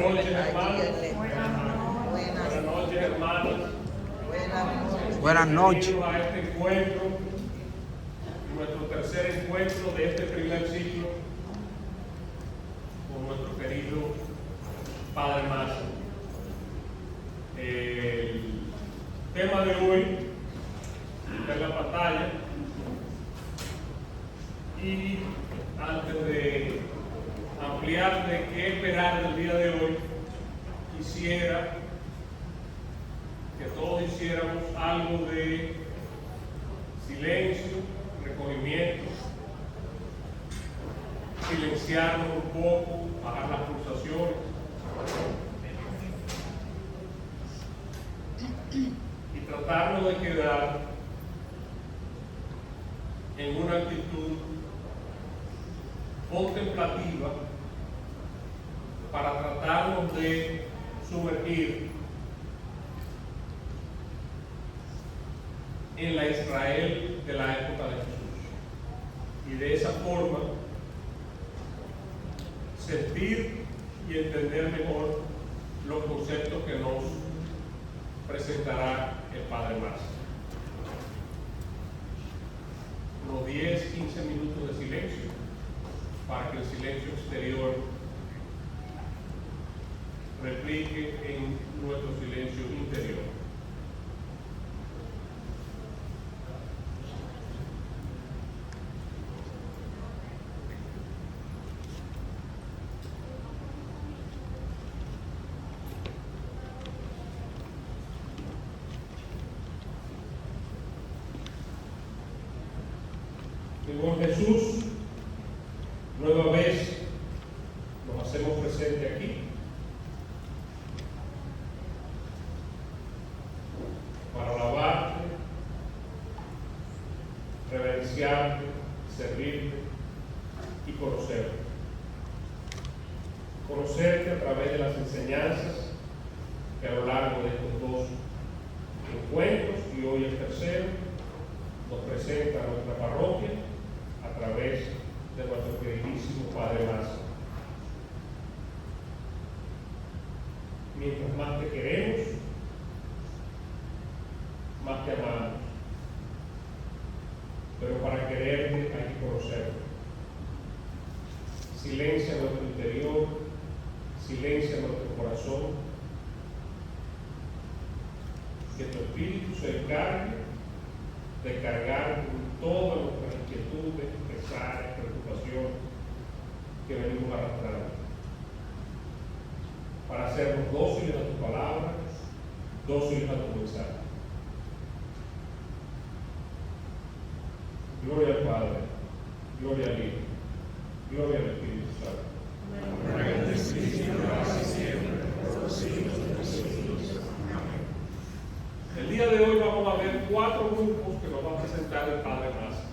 Buenas noches, hermanos. Buenas noches, hermanos. Buenas noches. Bienvenidos a este encuentro, nuestro tercer encuentro de este primer ciclo con nuestro querido Padre Mazo. El tema de hoy está en la pantalla y antes de ampliar de qué esperar del día de hoy, quisiera que todos hiciéramos algo de silencio, recogimiento, silenciarnos un poco, bajar las pulsaciones y tratarnos de quedar en una actitud contemplativa para tratarnos de sumergir en la Israel de la época de Jesús y de esa forma sentir y entender mejor los conceptos que nos presentará el Padre Mazo. Unos 10-15 minutos de silencio para que el silencio exterior replique en nuestro silencio interior. Señor Jesús, nueva vez nos hacemos presente aquí para alabarte, reverenciarte, servirte y conocerte. Conocerte a través de las enseñanzas que a lo largo de estos dos encuentros y hoy el tercero nos presenta nuestra parroquia a través de nuestro queridísimo Padre Mazo. Mientras más te queremos, más te amamos. Pero para quererte hay que conocerte. Silencia nuestro interior, silencia nuestro corazón, que tu espíritu se encargue de cargar con todas nuestras inquietudes, pesares, preocupaciones que venimos arrastrando, para hacernos dóciles a tu palabra, dóciles a tu mensaje. Gloria al Padre, gloria al Hijo, gloria al Espíritu Santo. Gloria al Espíritu, ahora y siempre, por los siglos de los siglos. Amén. El día de hoy vamos a ver 4 grupos que nos va a presentar el Padre Mazo.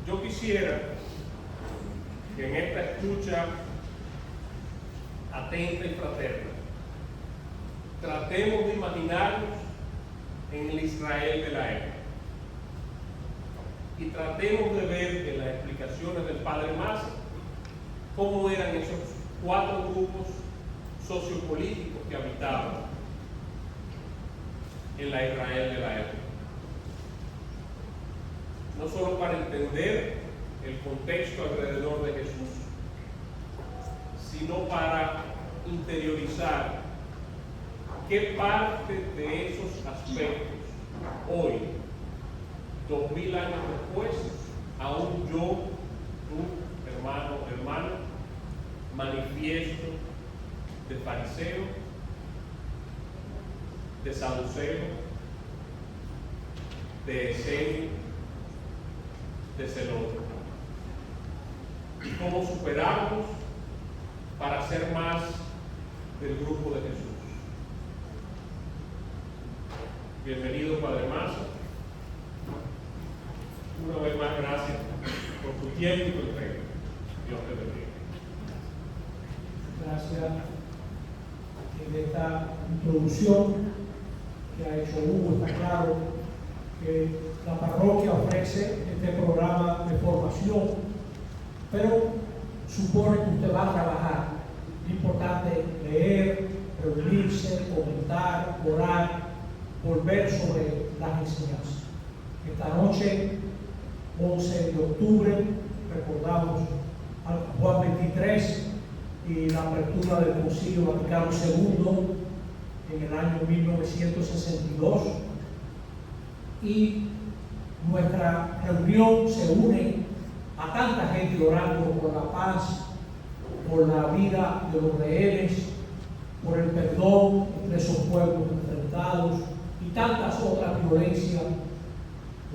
Yo quisiera que en esta escucha atenta y fraterna tratemos de imaginarnos en el Israel de la época y tratemos de ver en las explicaciones del Padre Mazo cómo eran esos 4 grupos sociopolíticos que habitaban en la Israel de la época. No solo para entender el contexto alrededor de Jesús, sino para interiorizar qué parte de esos aspectos hoy, 2000 años después, aún yo, tú, hermano, manifiesto de fariseo, de saduceo, de esenio, de celote. Y cómo superarlos para ser más del grupo de Jesús. Bienvenido, Padre Mazo. Una vez más, gracias por tu tiempo y tu entrega. Dios te bendiga. Gracias. En esta introducción que ha hecho Hugo, está claro que la parroquia ofrece este programa de formación, pero supone que usted va a trabajar. Es importante leer, reunirse, comentar, orar, volver sobre las enseñanzas. Esta noche, 11 de octubre, recordamos a Juan 23 y la apertura del Concilio Vaticano II en el año 1962. Y nuestra reunión se une a tanta gente orando por la paz, por la vida de los rehenes, por el perdón entre esos pueblos enfrentados y tantas otras violencias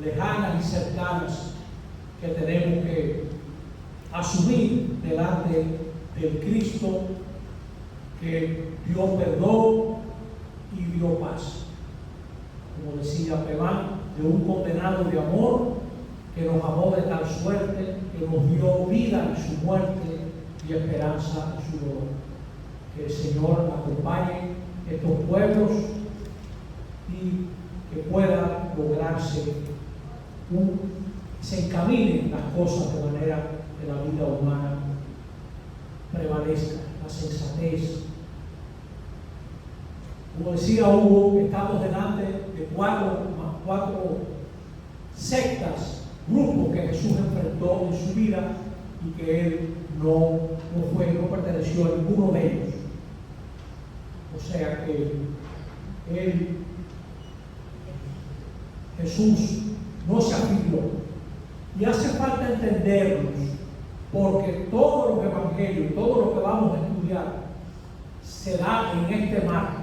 lejanas y cercanas que tenemos que asumir delante del Cristo que dio perdón y dio paz. Como decía Peván, de un condenado de amor que nos amó de tal suerte que nos dio vida en su muerte y esperanza en su dolor. Que el Señor acompañe estos pueblos y que pueda lograrse se encaminen las cosas de manera que la vida humana prevalezca, la sensatez. Como decía Hugo, estamos delante de cuatro sectas, grupos que Jesús enfrentó en su vida y que él no perteneció a ninguno de ellos. O sea que Jesús no se afilió. Y hace falta entenderlos, porque todos los evangelios, todo lo que vamos a estudiar, se da en este marco,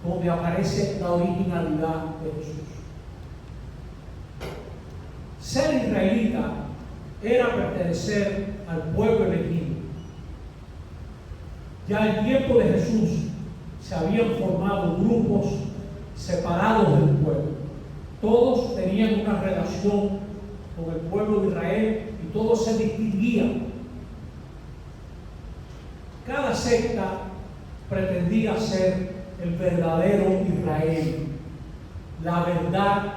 donde aparece la originalidad de Jesús. Ser israelita era pertenecer al pueblo elegido. Ya en el tiempo de Jesús se habían formado grupos separados del pueblo. Todos tenían una relación con el pueblo de Israel y todos se distinguían. Cada secta pretendía ser el verdadero Israel. La verdad,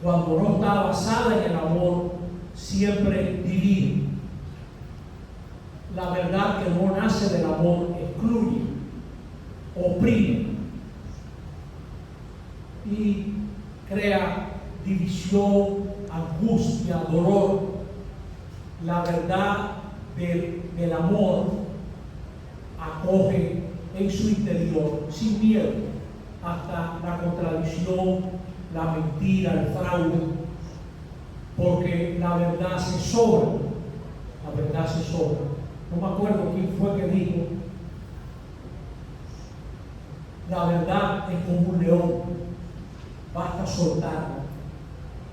cuando no está basada en el amor, siempre divide. La verdad que no nace del amor excluye, oprime y crea división, angustia, dolor. La verdad del amor acoge en su interior, sin miedo, hasta la contradicción, la mentira, el fraude, porque la verdad se sobra, la verdad se sobra. No me acuerdo quién fue que dijo, la verdad es como un león, basta soltarla,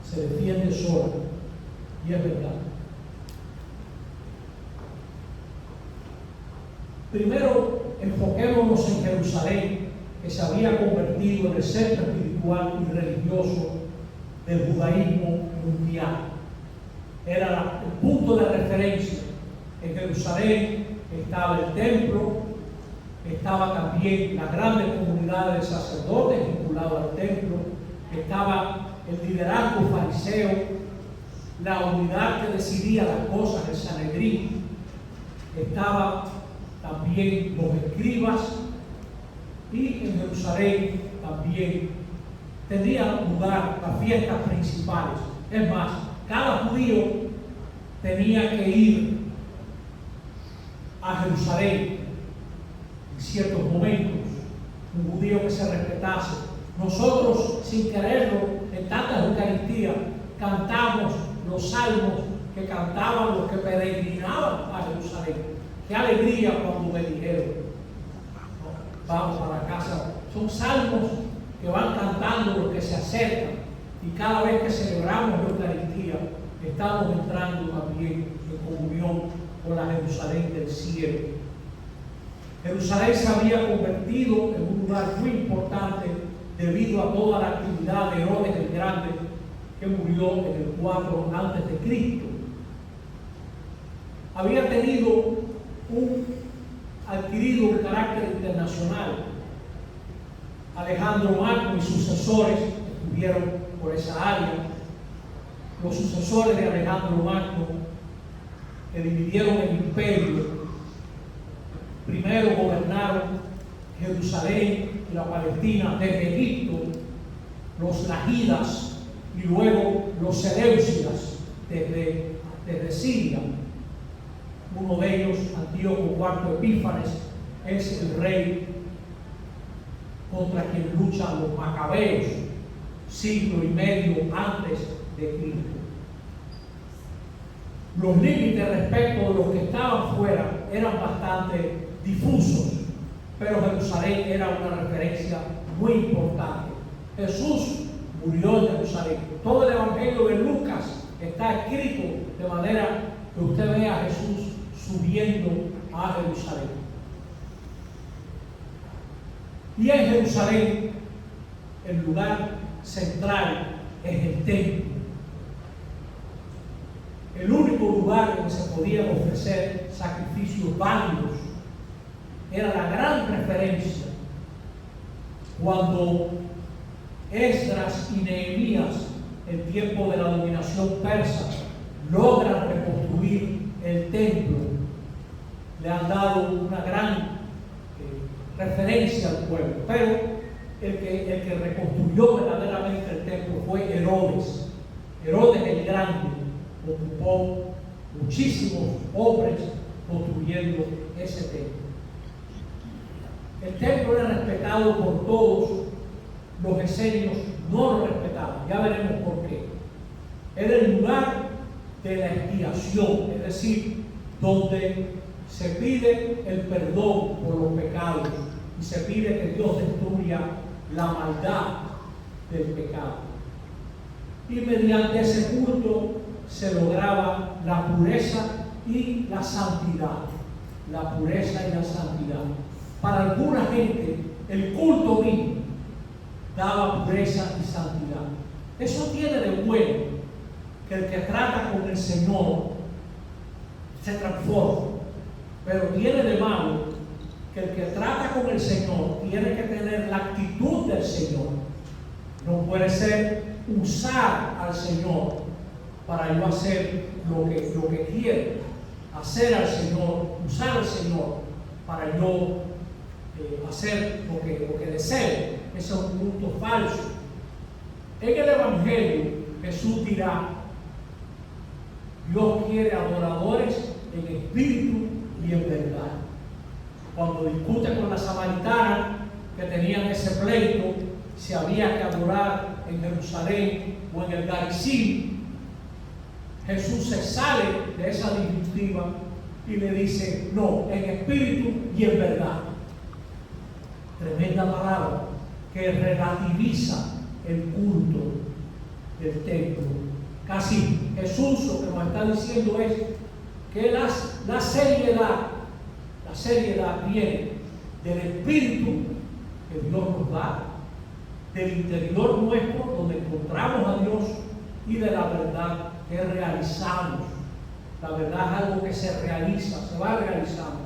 se defiende sola, y es verdad. Primero, enfoquémonos en Jerusalén, que se había convertido en el centro espiritual y religioso del judaísmo mundial. Era el punto de referencia. En Jerusalén estaba el templo, estaba también la grande comunidad de sacerdotes vinculados al templo, estaba el liderazgo fariseo, la unidad que decidía las cosas, el Sanedrín, estaba también los escribas, y en Jerusalén también tenían lugar las fiestas principales. Es más, cada judío tenía que ir a Jerusalén en ciertos momentos, un judío que se respetase. Nosotros, sin quererlo, en tantas Eucaristías, cantamos los salmos que cantaban los que peregrinaban a Jerusalén. Qué alegría cuando me dijeron, vamos a la casa. Son salmos que van cantando los que se acercan, y cada vez que celebramos la Eucaristía estamos entrando también en comunión con la Jerusalén del cielo. Jerusalén se había convertido en un lugar muy importante debido a toda la actividad de Herodes el Grande, que murió en el 4 a.C. Había adquirido un carácter internacional. Alejandro Magno y sucesores estuvieron por esa área. Los sucesores de Alejandro Magno que dividieron el imperio, primero gobernaron Jerusalén y la Palestina desde Egipto, los lagidas y luego los seleucidas desde Siria. Uno de ellos, Antíoco IV Epífanes, es el rey contra quien luchan los macabeos, siglo y medio antes de Cristo. Los límites respecto de los que estaban fuera eran bastante difusos, pero Jerusalén era una referencia muy importante. Jesús murió en Jerusalén. Todo el Evangelio de Lucas está escrito de manera que usted vea a Jesús subiendo a Jerusalén. Y en Jerusalén, el lugar central es el templo. El único lugar donde se podían ofrecer sacrificios válidos era la gran preferencia cuando Esdras y Nehemías, en tiempo de la dominación persa, logran reconstruir el templo. Le han dado una gran referencia al pueblo, pero el que reconstruyó verdaderamente el templo fue Herodes. Herodes el Grande ocupó muchísimos hombres construyendo ese templo. El templo era respetado por todos, los esenios no lo respetaban, ya veremos por qué. Era el lugar de la expiación, es decir, donde se pide el perdón por los pecados y se pide que Dios destruya la maldad del pecado. Y mediante ese culto se lograba la pureza y la santidad. La pureza y la santidad. Para alguna gente, el culto mismo daba pureza y santidad. Eso tiene de bueno que el que trata con el Señor se transforma, pero tiene de malo que el que trata con el Señor tiene que tener la actitud del Señor. No puede ser usar al Señor para yo hacer lo que quiero, hacer al Señor, usar al Señor para yo hacer lo que deseo. Ese es un punto falso. En el Evangelio Jesús dirá: Dios quiere adoradores en espíritu y en verdad. Cuando discute con la samaritana que tenían ese pleito, si había que adorar en Jerusalén o en el Garizim, Jesús se sale de esa disyuntiva y le dice: no, en espíritu y en verdad. Tremenda palabra que relativiza el culto del templo. Casi Jesús lo que nos está diciendo es que la seriedad viene del espíritu que Dios nos da, del interior nuestro donde encontramos a Dios, y de la verdad que realizamos. La verdad es algo que se realiza, se va realizando.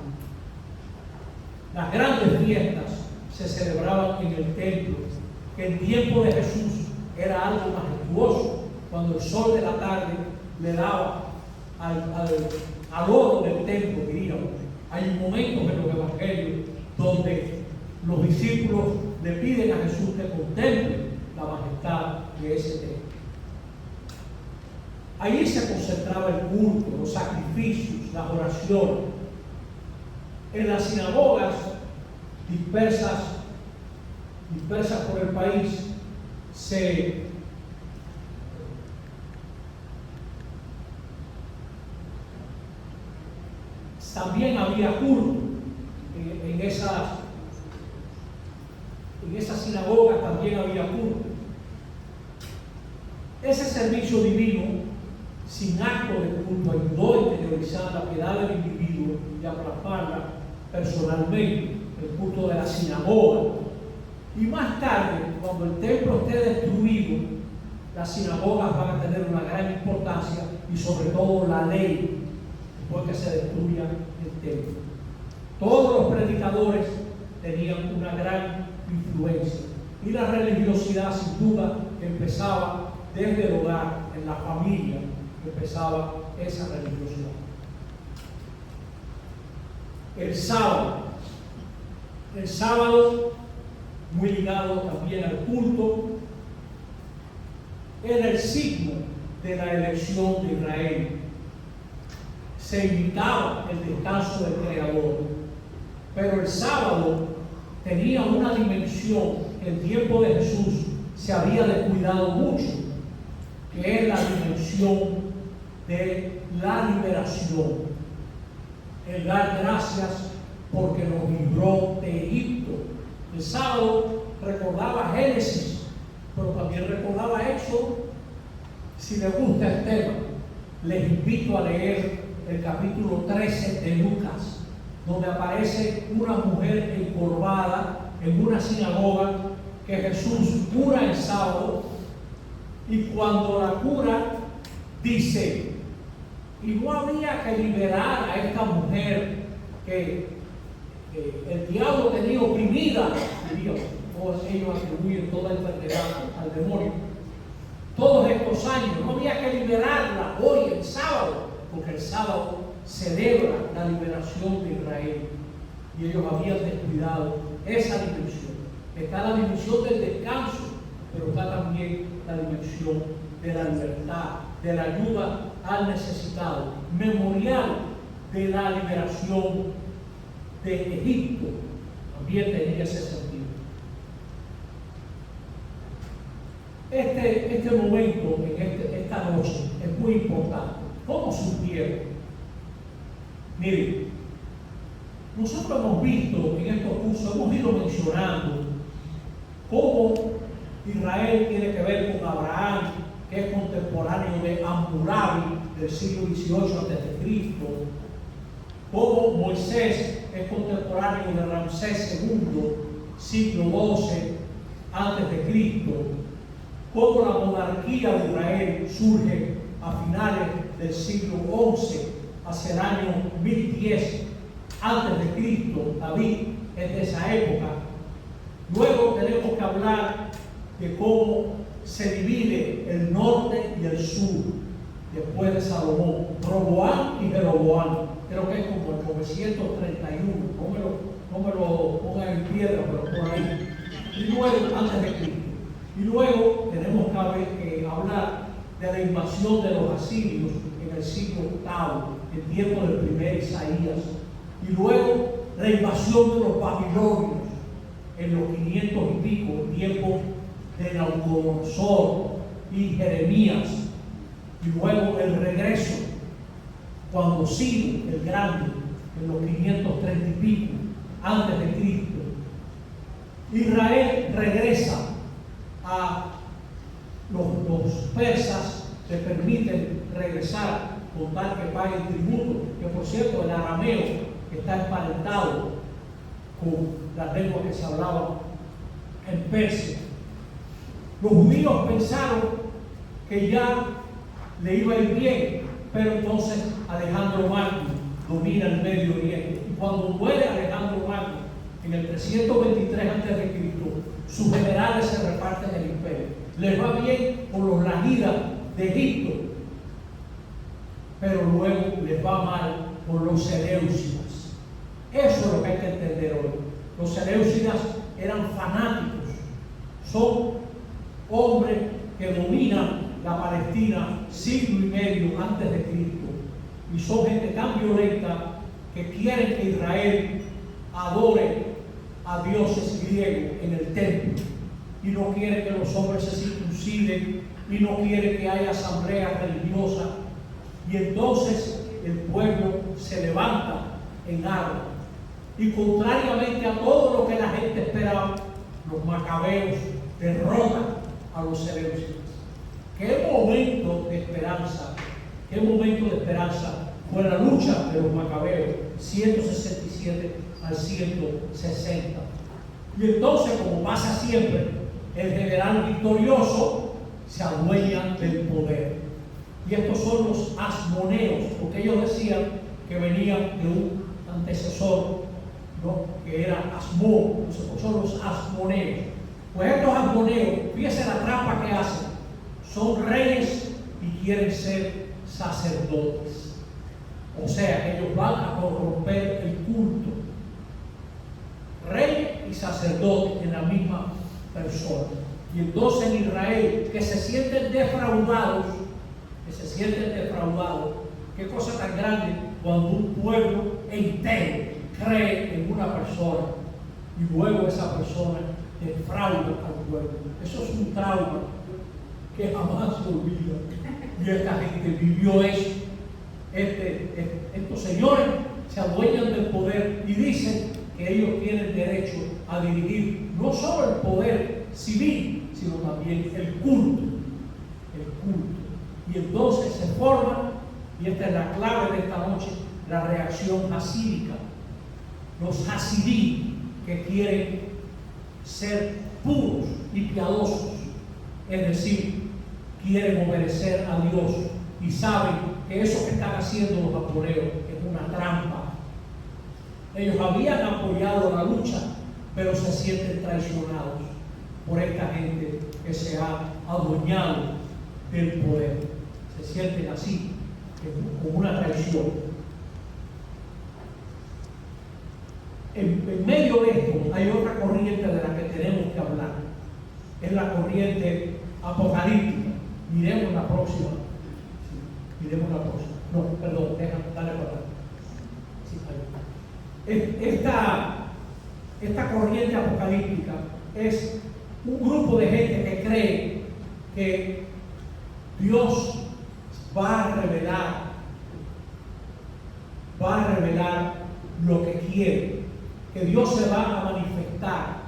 Las grandes fiestas se celebraban en el templo, que en tiempo de Jesús era algo majestuoso, cuando el sol de la tarde le daba al oro del templo, diríamos. Hay momentos en los evangelios donde los discípulos le piden a Jesús que contemple la majestad de ese templo. Allí se concentraba el culto, los sacrificios, las oraciones. En las sinagogas dispersas por el país también había culto. En esas sinagogas también había culto. Ese servicio divino, sin acto de culto, ayudó a interiorizar la piedad del individuo y a plasmarla personalmente, el culto de la sinagoga. Y más tarde, cuando el templo esté destruido, las sinagogas van a tener una gran importancia, y sobre todo la ley, después que se destruya el templo. Todos los predicadores tenían una gran influencia, y la religiosidad sin duda empezaba desde el hogar, en la familia, empezaba esa religiosidad. el sábado. El sábado, muy ligado también al culto, era el signo de la elección de Israel. Se imitaba el descanso del Creador, pero el sábado tenía una dimensión que en el tiempo de Jesús se había descuidado mucho, que es la dimensión de la liberación. El dar gracias porque nos libró de Egipto. El sábado recordaba Génesis, pero también recordaba Éxodo. Si les gusta el tema, les invito a leer el capítulo 13 de Lucas, donde aparece una mujer encorvada en una sinagoga que Jesús cura el sábado, y cuando la cura dice: y no había que liberar a esta mujer que el diablo tenía oprimida, diríamos, todos ellos atribuyen toda enfermedad al demonio. Todos estos años no había que liberarla hoy, el sábado, porque el sábado celebra la liberación de Israel, y ellos habían descuidado esa dimensión. Está la dimensión del descanso, pero está también la dimensión de la libertad, de la ayuda al necesitado, memorial de la liberación de Egipto. También tenía ese sentido. Este momento, esta noche, es muy importante. ¿Cómo supieron? Miren, nosotros hemos visto en estos cursos, hemos ido mencionando cómo Israel tiene que ver con Abraham, que es contemporáneo de Hammurabi del siglo XVIII a.C., cómo Moisés es contemporáneo de Ramsés II, siglo XII a.C., cómo la monarquía de Israel surge a finales del siglo XI, hacia el año 1010 a.C., David es de esa época. Luego tenemos que hablar de cómo se divide el norte y el sur después de Salomón, Roboam y Jeroboam. Creo que es como el 931, no me lo pongan en piedra, pero por ahí. Y luego, antes de Cristo. Y luego tenemos que hablar de la invasión de los asirios en el siglo VIII, en tiempo del primer Isaías. Y luego la invasión de los babilonios en los 500 y pico, en tiempo de Nabucodonosor y Jeremías. Y luego el regreso, cuando Ciro el Grande, en los 530 y pico, antes de Cristo. Israel regresa a los persas, le permiten regresar con tal que paguen tributo, que por cierto el arameo está emparentado con las lenguas que se hablaban en Persia. Los judíos pensaron que ya le iba a ir bien, pero entonces Alejandro Magno domina el Medio Oriente. Y cuando muere Alejandro Magno en el 323 a.C., sus generales se reparten el imperio. Les va bien con los lagidas de Egipto, pero luego les va mal con los seleucidas. Eso es lo que hay que entender hoy. Los seleucidas eran fanáticos, son hombres que dominan la Palestina siglo y medio antes de Cristo, y son gente tan violenta que quieren que Israel adore a dioses griegos en el templo, y no quiere que los hombres se circunciden, y no quiere que haya asamblea religiosa. Y entonces el pueblo se levanta en armas, y contrariamente a todo lo que la gente esperaba, los macabeos derrotan a los seleucidas. Qué momento de esperanza, qué momento de esperanza fue la lucha de los macabeos, 167 al 160. Y entonces, como pasa siempre, el general victorioso se adueña del poder. Y estos son los asmoneos, porque ellos decían que venían de un antecesor, ¿no?, que era Asmón. Entonces, son los asmoneos. Pues estos asmoneos, fíjense la trampa que hacen, son reyes y quieren ser sacerdotes. O sea, ellos van a corromper el culto. sacerdote en la misma persona. Y entonces en Israel, que se sienten defraudados, qué cosa tan grande cuando un pueblo entero cree en una persona y luego esa persona defrauda al pueblo. Eso es un trauma que jamás se olvida. Y esta gente vivió eso. Estos señores se adueñan del poder y dicen que ellos tienen derecho a dirigir no solo el poder civil, sino también el culto. Y entonces se forma, y esta es la clave de esta noche, la reacción hasídica. Los hasidí, que quieren ser puros y piadosos, es decir, quieren obedecer a Dios y saben que eso que están haciendo los aporeos es una trampa. Ellos habían apoyado la lucha, pero se sienten traicionados por esta gente que se ha adueñado del poder. Se sienten así, como una traición. En medio de esto hay otra corriente de la que tenemos que hablar. Es la corriente apocalíptica. Miremos la próxima. Sí, miremos la próxima. No, perdón, dale para atrás. Sí, esta corriente apocalíptica es un grupo de gente que cree que Dios va a revelar lo que quiere, que Dios se va a manifestar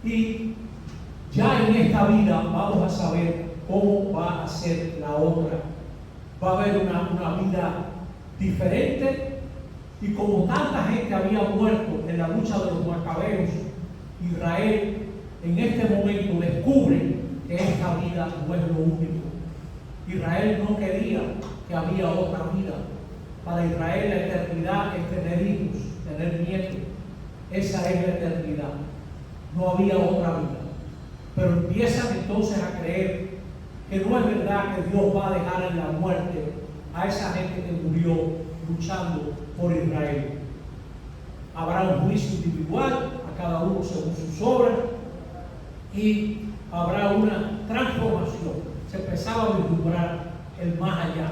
y ya en esta vida vamos a saber cómo va a ser la obra. Va a haber una vida diferente, y como tanta gente había muerto en la lucha de los macabeos, Israel en este momento descubre que esta vida no es lo único. Israel no quería que había otra vida. Para Israel la eternidad es tener hijos, tener nietos. Esa es la eternidad. No había otra vida. Pero empiezan entonces a creer que no es verdad que Dios va a dejar en la muerte a esa gente que murió luchando por Israel. Habrá un juicio individual a cada uno según sus obras y habrá una transformación. Se empezaba a vislumbrar el más allá.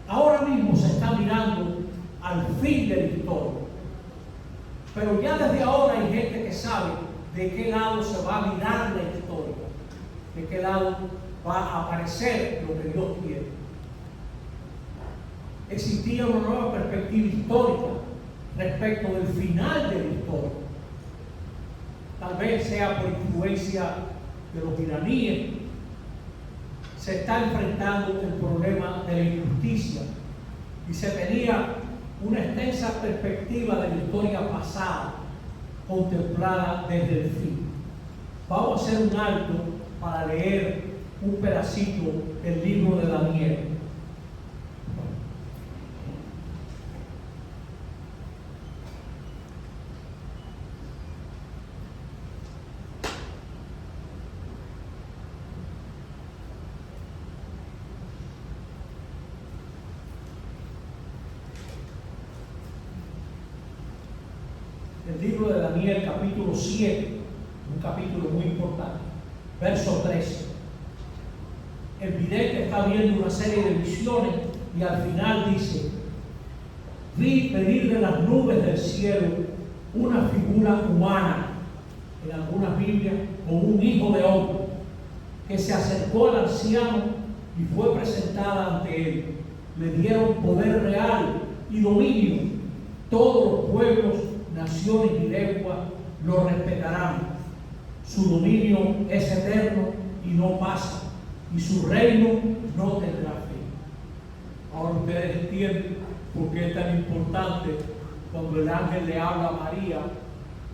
Ahora mismo se está mirando al fin de la historia, pero ya desde ahora hay gente que sabe de qué lado se va a mirar la historia, de qué lado va a aparecer lo que Dios quiere. Existía una nueva perspectiva histórica respecto del final de la historia. Tal vez sea por influencia de los iraníes. Se está enfrentando el problema de la injusticia y se tenía una extensa perspectiva de la historia pasada contemplada desde el fin. Vamos a hacer un alto para leer un pedacito del libro de Daniel. El libro de Daniel, capítulo 7, un capítulo muy importante, verso 13. El vidente está viendo una serie de visiones y al final dice: vi venir de las nubes del cielo una figura humana, en algunas Biblias, como un hijo de hombre, que se acercó al anciano y fue presentada ante él. Le dieron poder real y dominio. Todos los pueblos, naciones y lenguas lo respetarán. Su dominio es eterno y no pasa, y su reino no tendrá fin. Ahora ustedes entienden por qué es tan importante cuando el ángel le habla a María,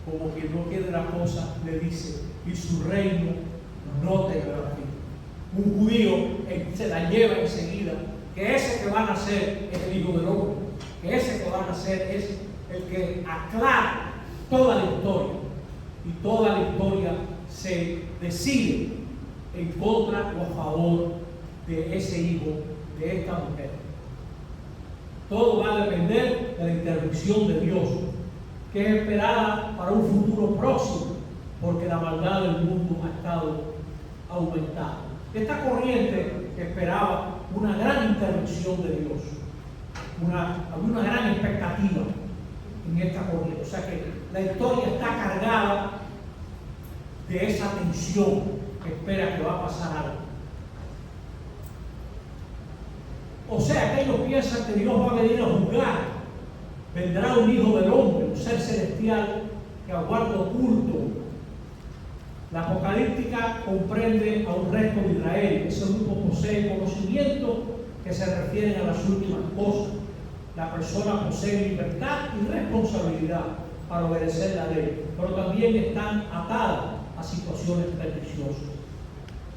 como que no quede la cosa, le dice, y su reino no tendrá fin. Un judío se la lleva enseguida, que ese que va a nacer es el Hijo del Hombre, que ese que va a nacer es el que aclara toda la historia, y toda la historia se decide en contra o a favor de ese hijo, de esta mujer. Todo va a depender de la intervención de Dios. que es esperada para un futuro próximo, porque la maldad del mundo ha estado aumentando. Esta corriente esperaba una gran intervención de Dios, había una gran expectativa en esta corriente. O sea que la historia está cargada de esa tensión que espera que va a pasar algo. O sea que ellos piensan que Dios va a venir a juzgar. Vendrá un hijo del hombre, un ser celestial que aguarda oculto. La apocalíptica comprende a un resto de Israel. Ese grupo posee conocimientos que se refieren a las últimas cosas. La persona posee libertad y responsabilidad para obedecer la ley, pero también están atadas a situaciones perniciosas.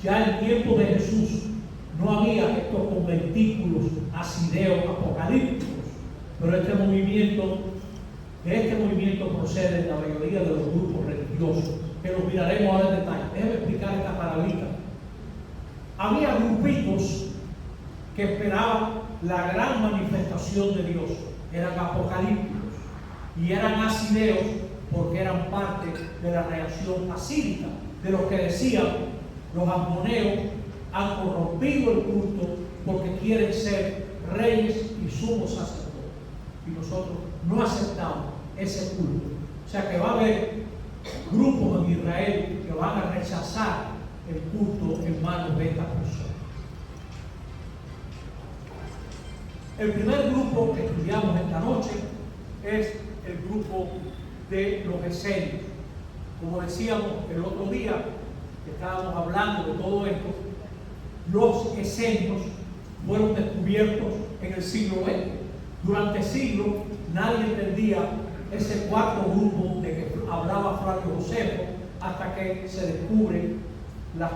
Ya en tiempo de Jesús no había estos conventículos asideos apocalípticos, pero de este movimiento procede la mayoría de los grupos religiosos, que los miraremos ahora en detalle. Déjeme explicar esta palabrita. Había grupitos que esperaban la gran manifestación de Dios, eran apocalípticos y eran asideos porque eran parte de la reacción pacífica de los que decían: los ammoneos han corrompido el culto porque quieren ser reyes y sumos sacerdotes, y nosotros no aceptamos ese culto. O sea que va a haber grupos en Israel que van a rechazar el culto en manos de estas personas. El primer grupo que estudiamos esta noche es el grupo de los esenios. Como decíamos el otro día que estábamos hablando de todo esto, los esenios fueron descubiertos en el siglo XX. Durante siglos nadie entendía ese cuarto grupo de que hablaba Flavio Josefo, hasta que se descubren las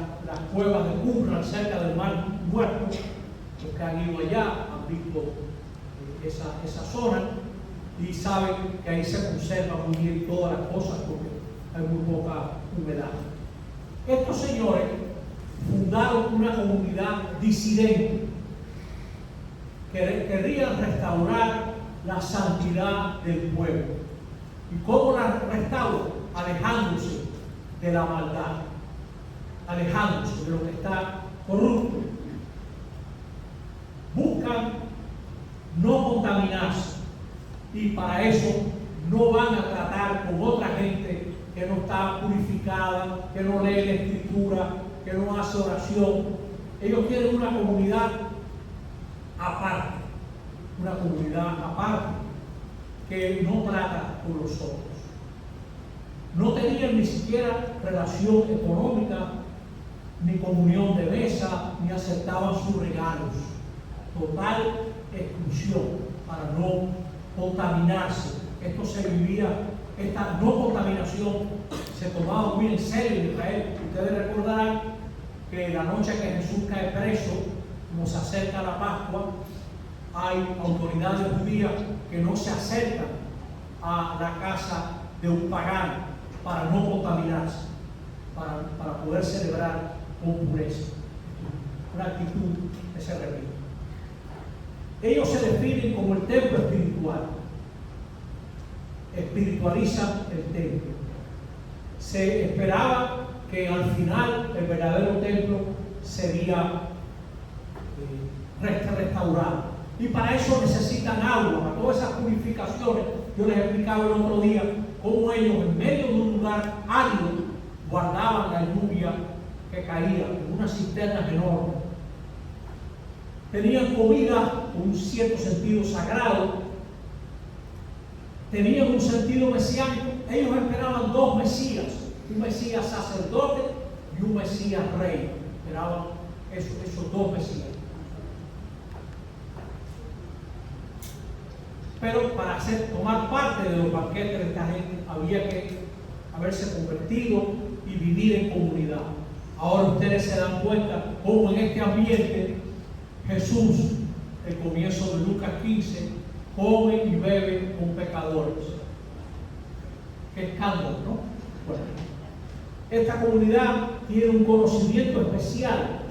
cuevas de Qumran cerca del Mar Muerto. Los que han ido allá han visto esa zona y saben que ahí se conservan muy bien todas las cosas porque hay muy poca humedad. Estos señores fundaron una comunidad disidente que querían restaurar la santidad del pueblo. ¿Y cómo la restauran? Alejándose de la maldad, alejándose de lo que está corrupto. Buscan no contaminarse y para eso no van a tratar con otra gente que no está purificada, que no lee la escritura, que no hace oración. Ellos tienen una comunidad aparte que no trata con los otros. No tenían ni siquiera relación económica, ni comunión de mesa, ni aceptaban sus regalos. Total exclusión para no contaminarse. Esto se vivía, esta no contaminación se tomaba muy en serio en Israel. Ustedes recordarán que la noche que Jesús cae preso, como se acerca la Pascua, hay autoridades judías que no se acercan a la casa de un pagano para no contaminarse, para poder celebrar con pureza. Una actitud que se repite. Ellos se definen como el templo espiritual. Espiritualizan el templo. Se esperaba que al final el verdadero templo sería restaurado. Y para eso necesitan agua, para todas esas purificaciones. Yo les explicaba el otro día cómo ellos en medio de un lugar árido guardaban la lluvia que caía en unas cisternas enormes. Tenían comida con un cierto sentido sagrado, tenían un sentido mesiánico. Ellos esperaban dos mesías, un mesías sacerdote y un mesías rey. Esperaban esos dos mesías. Pero para tomar parte de los banquetes de esta gente había que haberse convertido y vivir en comunidad. Ahora ustedes se dan cuenta cómo en este ambiente Jesús, el comienzo de Lucas 15, come y bebe con pecadores. Qué escándalo, ¿no? Bueno, esta comunidad tiene un conocimiento especial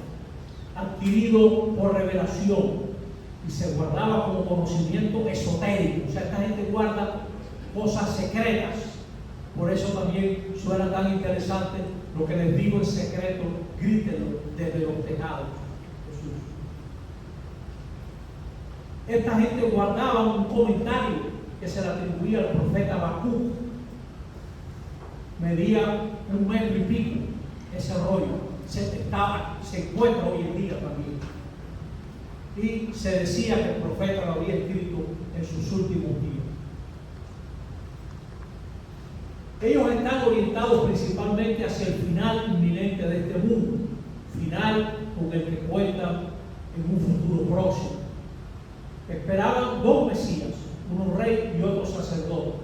adquirido por revelación y se guardaba como conocimiento esotérico. O sea, esta gente guarda cosas secretas. Por eso también suena tan interesante lo que les digo en secreto, grítenlo desde los tejados. Jesús. Esta gente guardaba un comentario que se le atribuía al profeta Habacuc. Medía 1 metro y pico ese rollo. Se encuentra hoy en día también. Y se decía que el profeta lo había escrito en sus últimos días. Ellos están orientados principalmente hacia el final inminente de este mundo, final con el que cuentan en un futuro próximo. Esperaban dos Mesías, uno rey y otro sacerdote,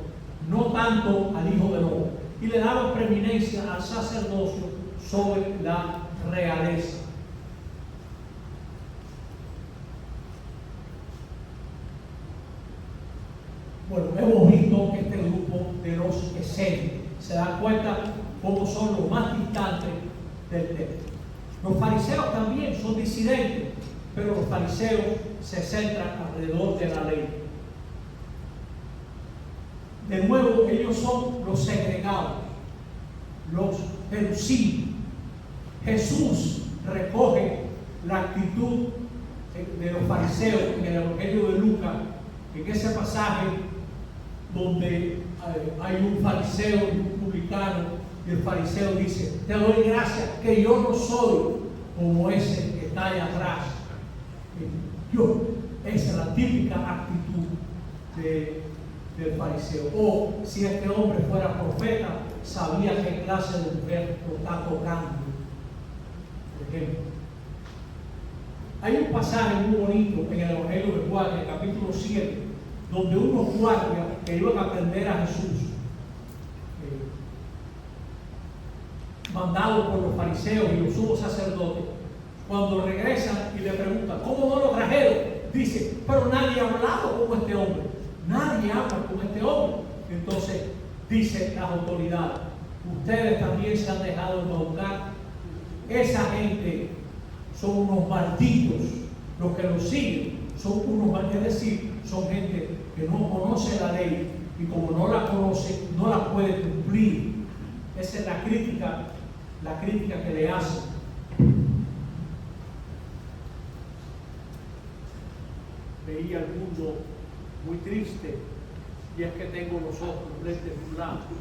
no tanto al Hijo del Hombre, y le daban preeminencia al sacerdocio sobre la realeza. Bueno, hemos visto este grupo de los esenios. Se dan cuenta cómo son los más distantes del texto. Los fariseos también son disidentes, pero los fariseos se centran alrededor de la ley. De nuevo, ellos son los segregados, los perusinos. Jesús recoge la actitud de los fariseos en el Evangelio de Lucas, en ese pasaje donde hay un fariseo y un publicano, y el fariseo dice: te doy gracias que yo no soy como ese que está allá atrás. Esa es la típica actitud del fariseo. O si este hombre fuera profeta, sabía qué clase de mujer lo está tocando, por ejemplo. Hay un pasaje muy bonito en el Evangelio de Juan, en el capítulo 7, donde unos guardias que iban a prender a Jesús, mandados por los fariseos y los sumos sacerdotes, cuando regresan y le preguntan ¿cómo no lo trajeron? Dice: pero nadie ha hablado como este hombre, nadie habla como este hombre. Entonces dicen las autoridades: ustedes también se han dejado embaucar. Esa gente son unos malditos, los que los siguen son unos malditos, es decir, son gente que no conoce la ley, y como no la conoce, no la puede cumplir. Esa es la crítica que le hacen. Veía el mundo muy triste, y es que tengo los ojos completamente blancos.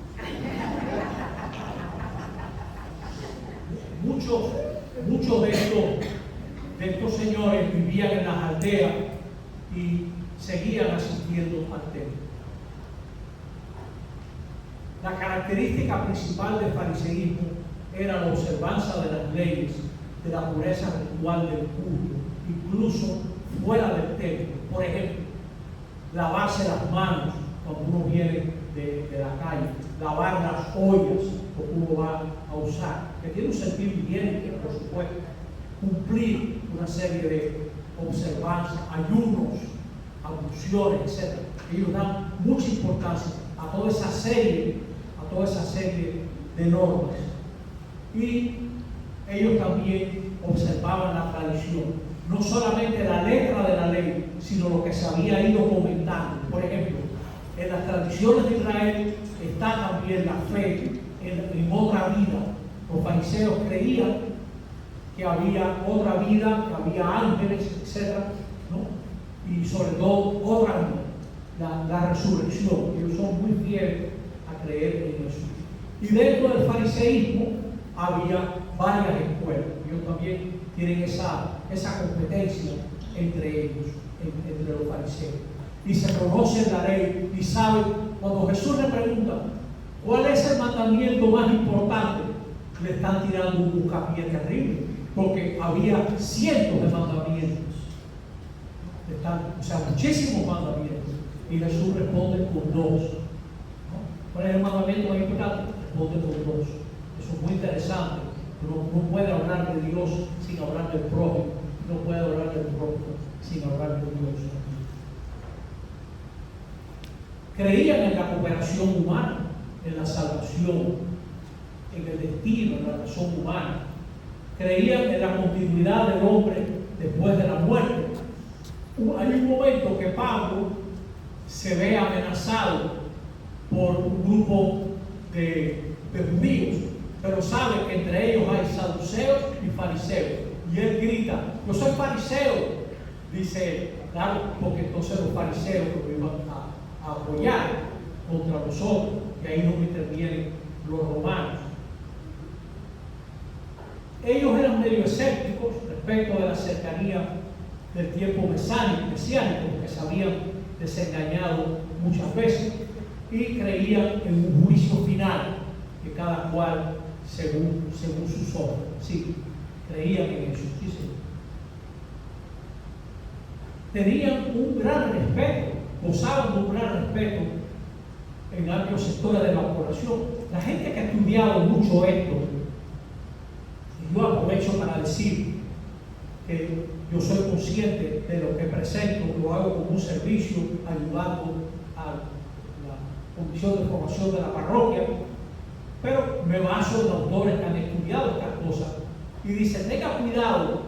Muchos de estos señores vivían en las aldeas y seguían asistiendo al templo. La característica principal del fariseísmo era la observancia de las leyes, de la pureza ritual del culto, incluso fuera del templo. Por ejemplo, lavarse las manos cuando uno viene de la calle, lavar las ollas que uno va a usar, que tiene un sentido higiénico, por supuesto, cumplir una serie de observancias, ayunos, abluciones, etc. Ellos dan mucha importancia a toda esa serie de normas. Y ellos también observaban la tradición, no solamente la letra de la ley, sino lo que se había ido comentando. Por ejemplo, en las tradiciones de Israel está también la fe en otra vida. Los fariseos creían que había otra vida, que había ángeles, etc., ¿no? Y sobre todo otra vida, la resurrección. Ellos son muy fieles a creer en eso. Y dentro del fariseísmo había varias escuelas. Ellos también tienen esa competencia entre ellos, entre los fariseos. Y se conocen la ley y saben. Cuando Jesús le pregunta ¿cuál es el mandamiento más importante?, le están tirando un buscapié terrible, porque había cientos de mandamientos. O sea, muchísimos mandamientos. Y Jesús responde con dos. ¿No? ¿Cuál es el mandamiento más importante? Responde con dos. Eso es muy interesante. No puede hablar de Dios sin hablar del prójimo. No puede hablar del prójimo sin hablar de Dios. Creían en la cooperación humana, en la salvación, en el destino, en la razón humana. Creían en la continuidad del hombre después de la muerte. Hay un momento que Pablo se ve amenazado por un grupo de judíos, pero sabe que entre ellos hay saduceos y fariseos. Y él grita: yo soy fariseo. Dice él, claro, porque entonces los fariseos lo iban a apoyar contra nosotros, y ahí no intervienen los romanos. Ellos eran medio escépticos respecto de la cercanía del tiempo mesiánico, porque se habían desengañado muchas veces, y creían en un juicio final, que cada cual según sus obras. Sí, creían en eso, sí, sí. Tenían un gran respeto, gozaban de un gran respeto en amplios sectores de la población. La gente que ha estudiado mucho esto, y yo aprovecho para decir que yo soy consciente de lo que presento, lo hago como un servicio ayudando a la Comisión de Formación de la parroquia, pero me baso en autores que han estudiado estas cosas y dicen: tenga cuidado,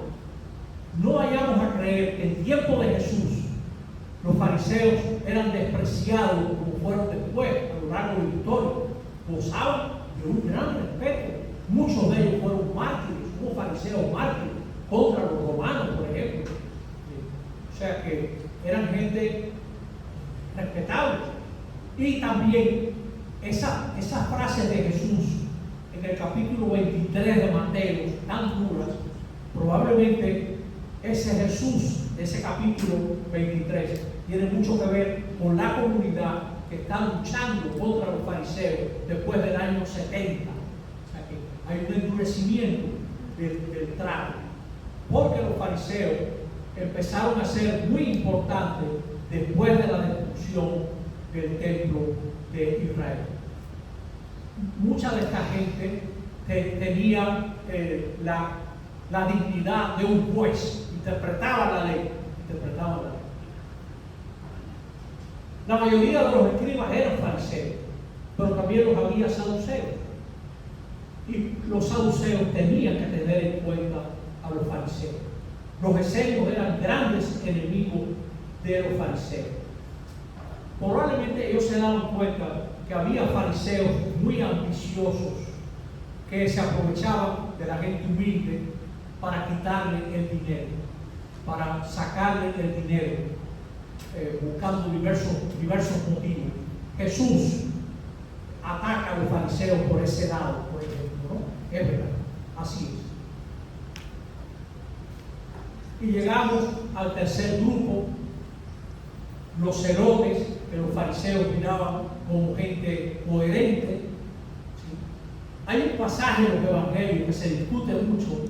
no vayamos a creer que en tiempo de Jesús los fariseos eran despreciados como fueron después a lo largo de la historia. Gozaban de un gran respeto. Muchos de ellos fueron mártires, hubo fariseos mártires contra los romanos, por ejemplo. O sea que eran gente respetable. Y también esas frases de Jesús en el capítulo 23 de Mateo, tan duras, probablemente ese Jesús de ese capítulo 23 tiene mucho que ver con la comunidad que está luchando contra los fariseos después del año 70. O sea que hay un endurecimiento del trato, porque los fariseos empezaron a ser muy importantes después de la destrucción del templo de Israel. Mucha de esta gente tenía la dignidad de un juez, interpretaban la ley. La mayoría de los escribas eran fariseos, pero también los había saduceos. Y los saduceos tenían que tener en cuenta a los fariseos. Los esenios eran grandes enemigos de los fariseos. Probablemente ellos se daban cuenta que había fariseos muy ambiciosos que se aprovechaban de la gente humilde para quitarle el dinero, para sacarle el dinero, buscando diversos motivos. Jesús ataca a los fariseos por ese lado, por ejemplo, ¿no? Es verdad, así es. Y llegamos al tercer grupo, los celotes, que los fariseos miraban como gente coherente. ¿Sí? Hay un pasaje en los evangelios que se discute mucho,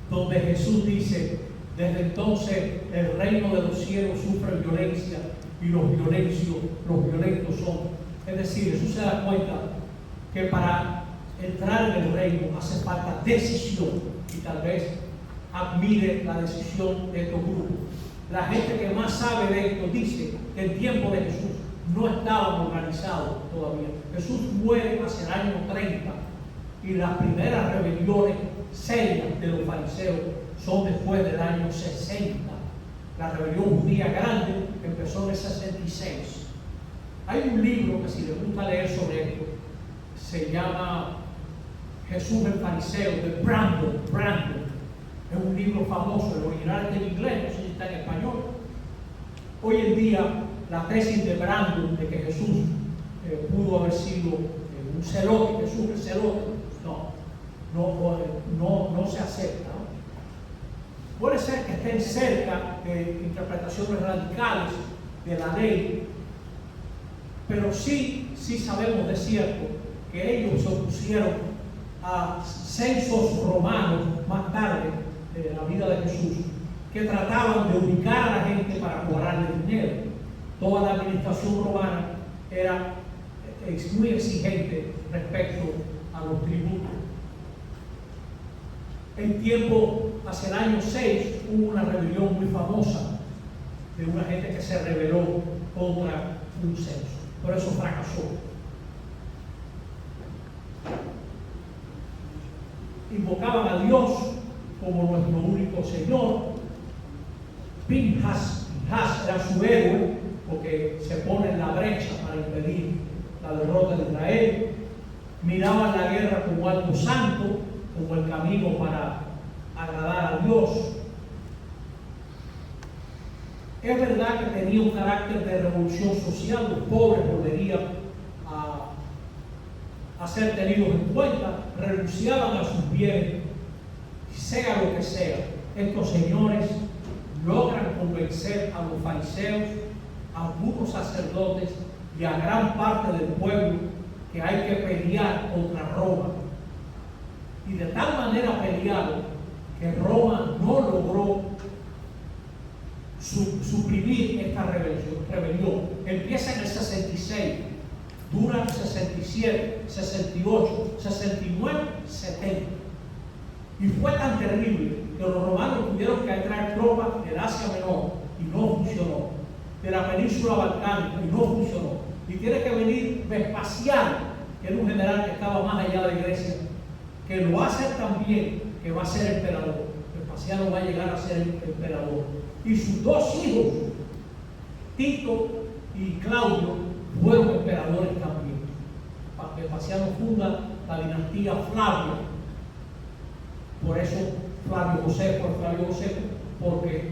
donde Jesús dice: desde entonces el reino de los cielos sufre violencia y los violentos son. Es decir, Jesús se da cuenta que para entrar en el reino hace falta decisión, y tal vez admire la decisión de estos grupos. La gente que más sabe de esto dice que en tiempo de Jesús no estaban organizados todavía. Jesús muere hacia el año 30 y las primeras rebeliones serias de los fariseos son después del año 60. La rebelión judía grande empezó en el 66. Hay un libro que, si les gusta leer sobre esto, se llama Jesús el Fariseo, de Brandon. Es un libro famoso, el original es en inglés, no sé si está en español. Hoy en día, la tesis de Brandon de que Jesús pudo haber sido un celote, Jesús el celote, no se acepta, ¿no? Puede ser que estén cerca de interpretaciones radicales de la ley, pero sí sabemos de cierto que ellos se opusieron a censos romanos más tarde de la vida de Jesús, que trataban de ubicar a la gente para cobrarle dinero. Toda la administración romana era muy exigente respecto a los tributos. En tiempo, hacia el año 6, hubo una rebelión muy famosa de una gente que se rebeló contra un censo. Por eso fracasó. Invocaban a Dios como nuestro único Señor. Pinhas era su héroe, porque se pone en la brecha para impedir la derrota de Israel, miraban la guerra como algo santo, como el camino para agradar a Dios. Es verdad que tenía un carácter de revolución social, los pobres volverían a ser tenidos en cuenta, renunciaban a sus bienes, sea lo que sea. Estos señores logran convencer a los fariseos, a algunos sacerdotes y a gran parte del pueblo que hay que pelear contra Roma. Y de tal manera pelearon que Roma no logró suprimir esta rebelión. Empieza en el 66, dura el 67, 68, 69, 70. Y fue tan terrible que los romanos tuvieron que traer tropas del Asia Menor y no funcionó, de la península balcánica y no funcionó. Y tiene que venir Vespasiano, que era un general que estaba más allá de Grecia, que lo va a hacer también, que va a ser emperador. Vespasiano va a llegar a ser emperador. Y sus dos hijos, Tito y Claudio, fueron emperadores también. Vespasiano funda la dinastía Flavia. Por eso Flavio Josefo es Flavio Josefo, porque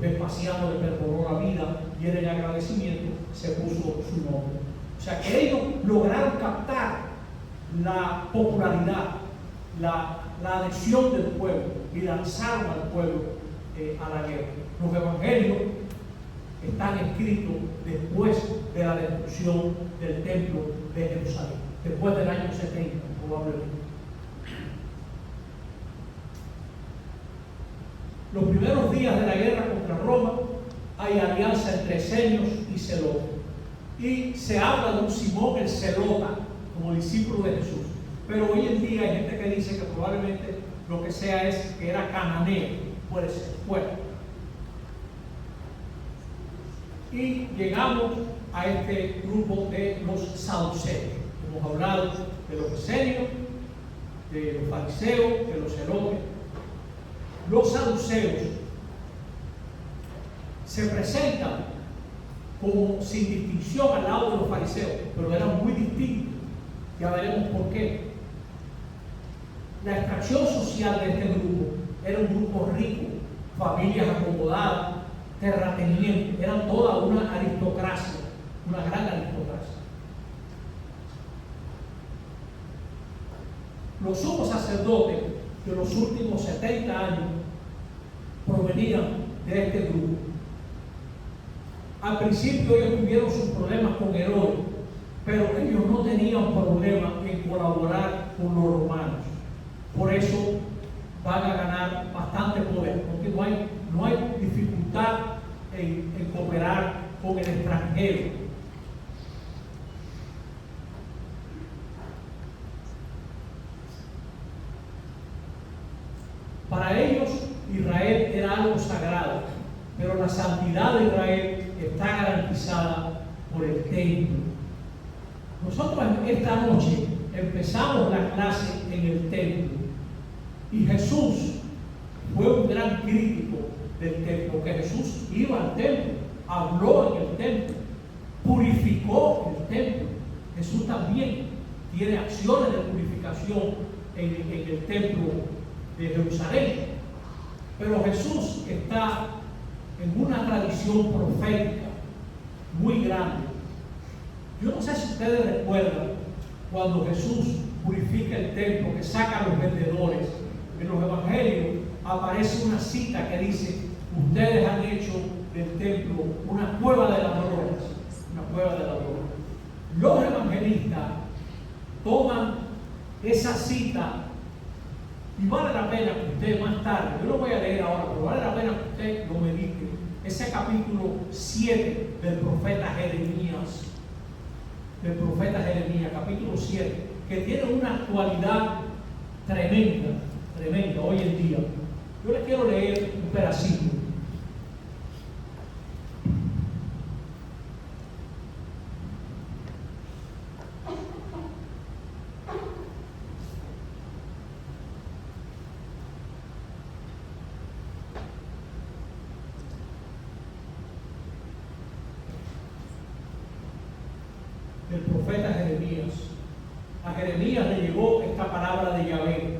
Vespasiano le perdonó la vida y en el agradecimiento se puso su nombre. O sea que ellos lograron captar la popularidad, la adhesión del pueblo y lanzaron al pueblo a la guerra. Los evangelios están escritos después de la destrucción del templo de Jerusalén, después del año 70 probablemente. Los primeros días de la guerra contra Roma hay alianza entre esenios y celotes. Y se habla de un Simón el Celota como discípulo de Jesús. Pero hoy en día hay gente que dice que probablemente lo que sea es que era cananeo, puede ser, fuera. Y llegamos a este grupo de los saduceos. Hemos hablado de los esenios, de los fariseos, de los celotes. Los saduceos se presentan como sin distinción al lado de los fariseos, pero eran muy distintos. Ya veremos por qué. La extracción social de este grupo era un grupo rico, familias acomodadas, terratenientes, eran toda una aristocracia, una gran aristocracia. Los sumos sacerdotes de los últimos 70 años provenían de este grupo. Al principio ellos tuvieron sus problemas con Herodes, pero ellos no tenían problema en colaborar con los romanos. Por eso van a ganar bastante poder, porque no hay dificultad en cooperar con el extranjero. Para ellos, Israel era algo sagrado, pero la santidad de Israel está garantizada por el templo. Nosotros esta noche empezamos la clase en el templo y Jesús fue un gran crítico del templo, porque Jesús iba al templo, habló en el templo, purificó el templo. Jesús también tiene acciones de purificación en el templo de Jerusalén. Pero Jesús está en una tradición profética muy grande. Yo no sé si ustedes recuerdan cuando Jesús purifica el templo, que saca a los vendedores. En los evangelios aparece una cita que dice: ustedes han hecho del templo una cueva de ladrones. Una cueva de ladrones. Los evangelistas toman esa cita y vale la pena que usted más tarde, yo lo voy a leer ahora, pero vale la pena que usted lo medite. Ese capítulo 7 del profeta Jeremías, capítulo 7, que tiene una actualidad tremenda hoy en día. Yo les quiero leer un pedacito. del profeta Jeremías. A Jeremías le llegó esta palabra de Yahvé: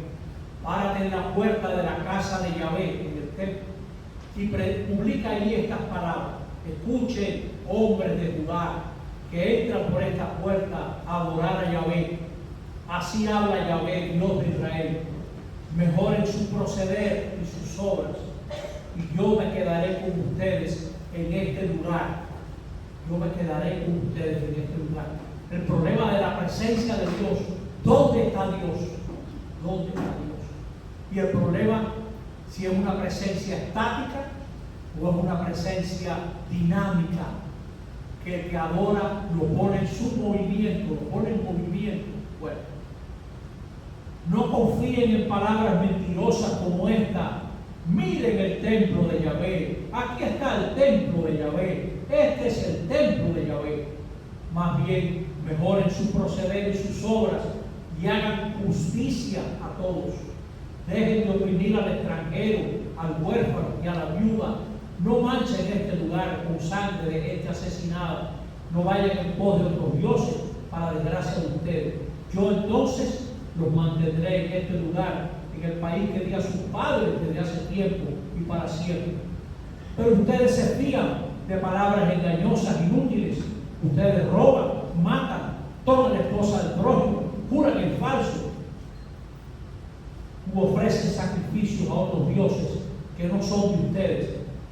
párate en la puerta de la casa de Yahvé, en el templo, y publica allí estas palabras: escuchen, hombres de Judá, que entran por esta puerta a adorar a Yahvé. Así habla Yahvé, Dios de Israel: mejoren su proceder y sus obras, y yo me quedaré con ustedes en este lugar. Yo me quedaré con ustedes en este lugar. El problema de la presencia de Dios: ¿dónde está Dios? ¿Dónde está Dios? Y el problema, si es una presencia estática o es una presencia dinámica, que el que adora lo pone en su movimiento, lo pone en movimiento. Bueno, no confíen en palabras mentirosas como esta: miren el templo de Yahvé, aquí está el templo de Yahvé, este es el templo de Yahvé. Más bien, mejoren su proceder y sus obras y hagan justicia a todos. Dejen de oprimir al extranjero, al huérfano y a la viuda. No manchen este lugar con sangre de gente asesinada. No vayan en pos de otros dioses, para desgracia de ustedes. Yo entonces los mantendré en este lugar, en el país que di a sus padres desde hace tiempo y para siempre. Pero ustedes se fían de palabras engañosas, inútiles. Ustedes roban, matan, toman la esposa del prójimo, juran en falso, u ofrecen sacrificios a otros dioses que no son de ustedes.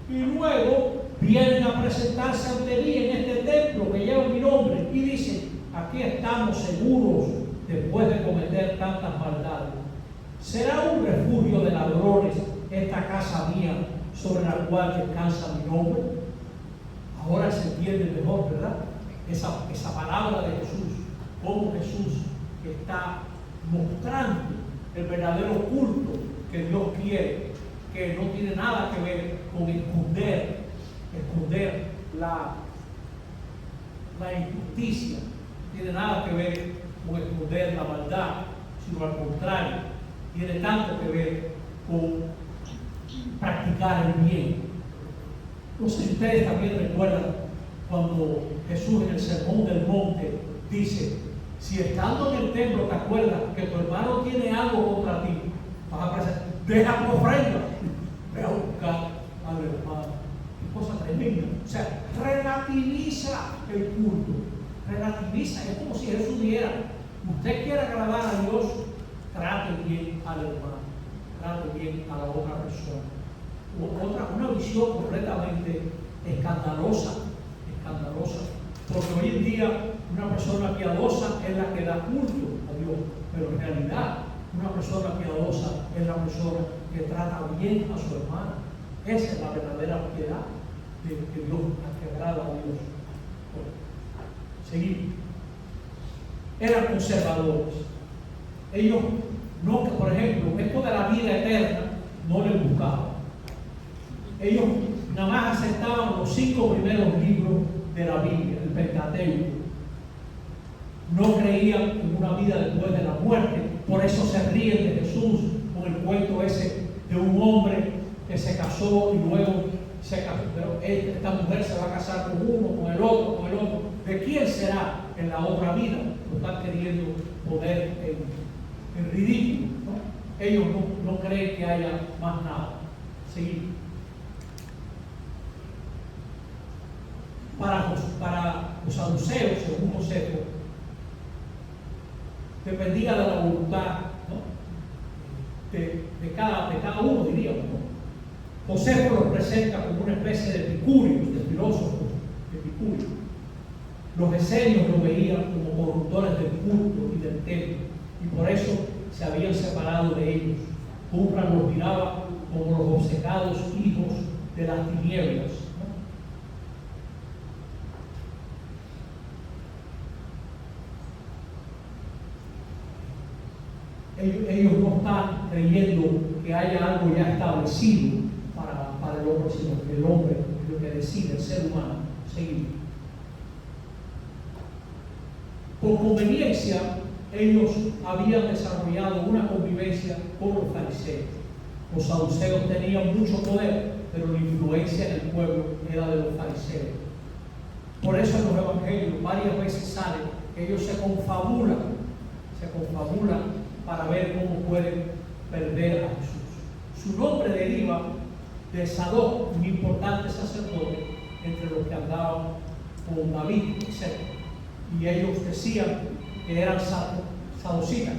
Y luego vienen a presentarse ante mí en este templo que lleva mi nombre y dicen: aquí estamos seguros después de cometer tantas maldades. ¿Será un refugio de ladrones esta casa mía sobre la cual descansa mi nombre? Ahora se entiende mejor, ¿verdad? Esa palabra de Jesús, cómo Jesús está mostrando el verdadero culto que Dios quiere, que no tiene nada que ver con esconder la injusticia, no tiene nada que ver con esconder la maldad, sino al contrario, tiene tanto que ver con practicar el bien. No sé si ustedes también recuerdan cuando Jesús en el Sermón del Monte dice: si estando en el templo te acuerdas que tu hermano tiene algo contra ti, vas a presentar, deja tu ofrenda, ve a buscar al hermano. Qué cosa tremenda. O sea, relativiza el culto, relativiza. Es como si Jesús dijera: usted quiere agradar a Dios, trate bien al hermano, trate bien a la otra persona. Una visión completamente escandalosa, porque hoy en día una persona piadosa es la que da culto a Dios, pero en realidad una persona piadosa es la persona que trata bien a su hermano. Esa es la verdadera piedad de Dios, la que agrada a Dios. Bueno, seguimos. Eran conservadores. Ellos no, por ejemplo, esto de la vida eterna no les buscaban. Ellos nada más aceptaban los 5 primeros libros de la Biblia, el Pentateuco. No creían en una vida después de la muerte. Por eso se ríen de Jesús con el cuento ese de un hombre que se casó y luego se casó. Pero esta mujer se va a casar con uno, con el otro, con el otro. ¿De quién será en la otra vida? Lo están queriendo poner en ridículo, ¿no? Ellos no creen que haya más nada. Seguimos. Para los saduceos, según Josefo, dependía de la voluntad, ¿no? de cada uno, diríamos, ¿no? Josefo los presenta como una especie de epicúreos, de filósofos epicúreos. Los esenios lo veían como corruptores del culto y del templo, y por eso se habían separado de ellos. Qumran los miraba como los obcecados hijos de las tinieblas. Ellos no están creyendo que haya algo ya establecido para el hombre, sino que el hombre es lo que decide, el ser humano. Seguimos. Por conveniencia, ellos habían desarrollado una convivencia con los fariseos. Los saduceos tenían mucho poder, pero la influencia en el pueblo era de los fariseos. Por eso en los evangelios varias veces sale que ellos se confabulan para ver cómo pueden perder a Jesús. Su nombre deriva de Sadoc, un importante sacerdote entre los que andaban con David, etc. Y ellos decían que eran sadocitas,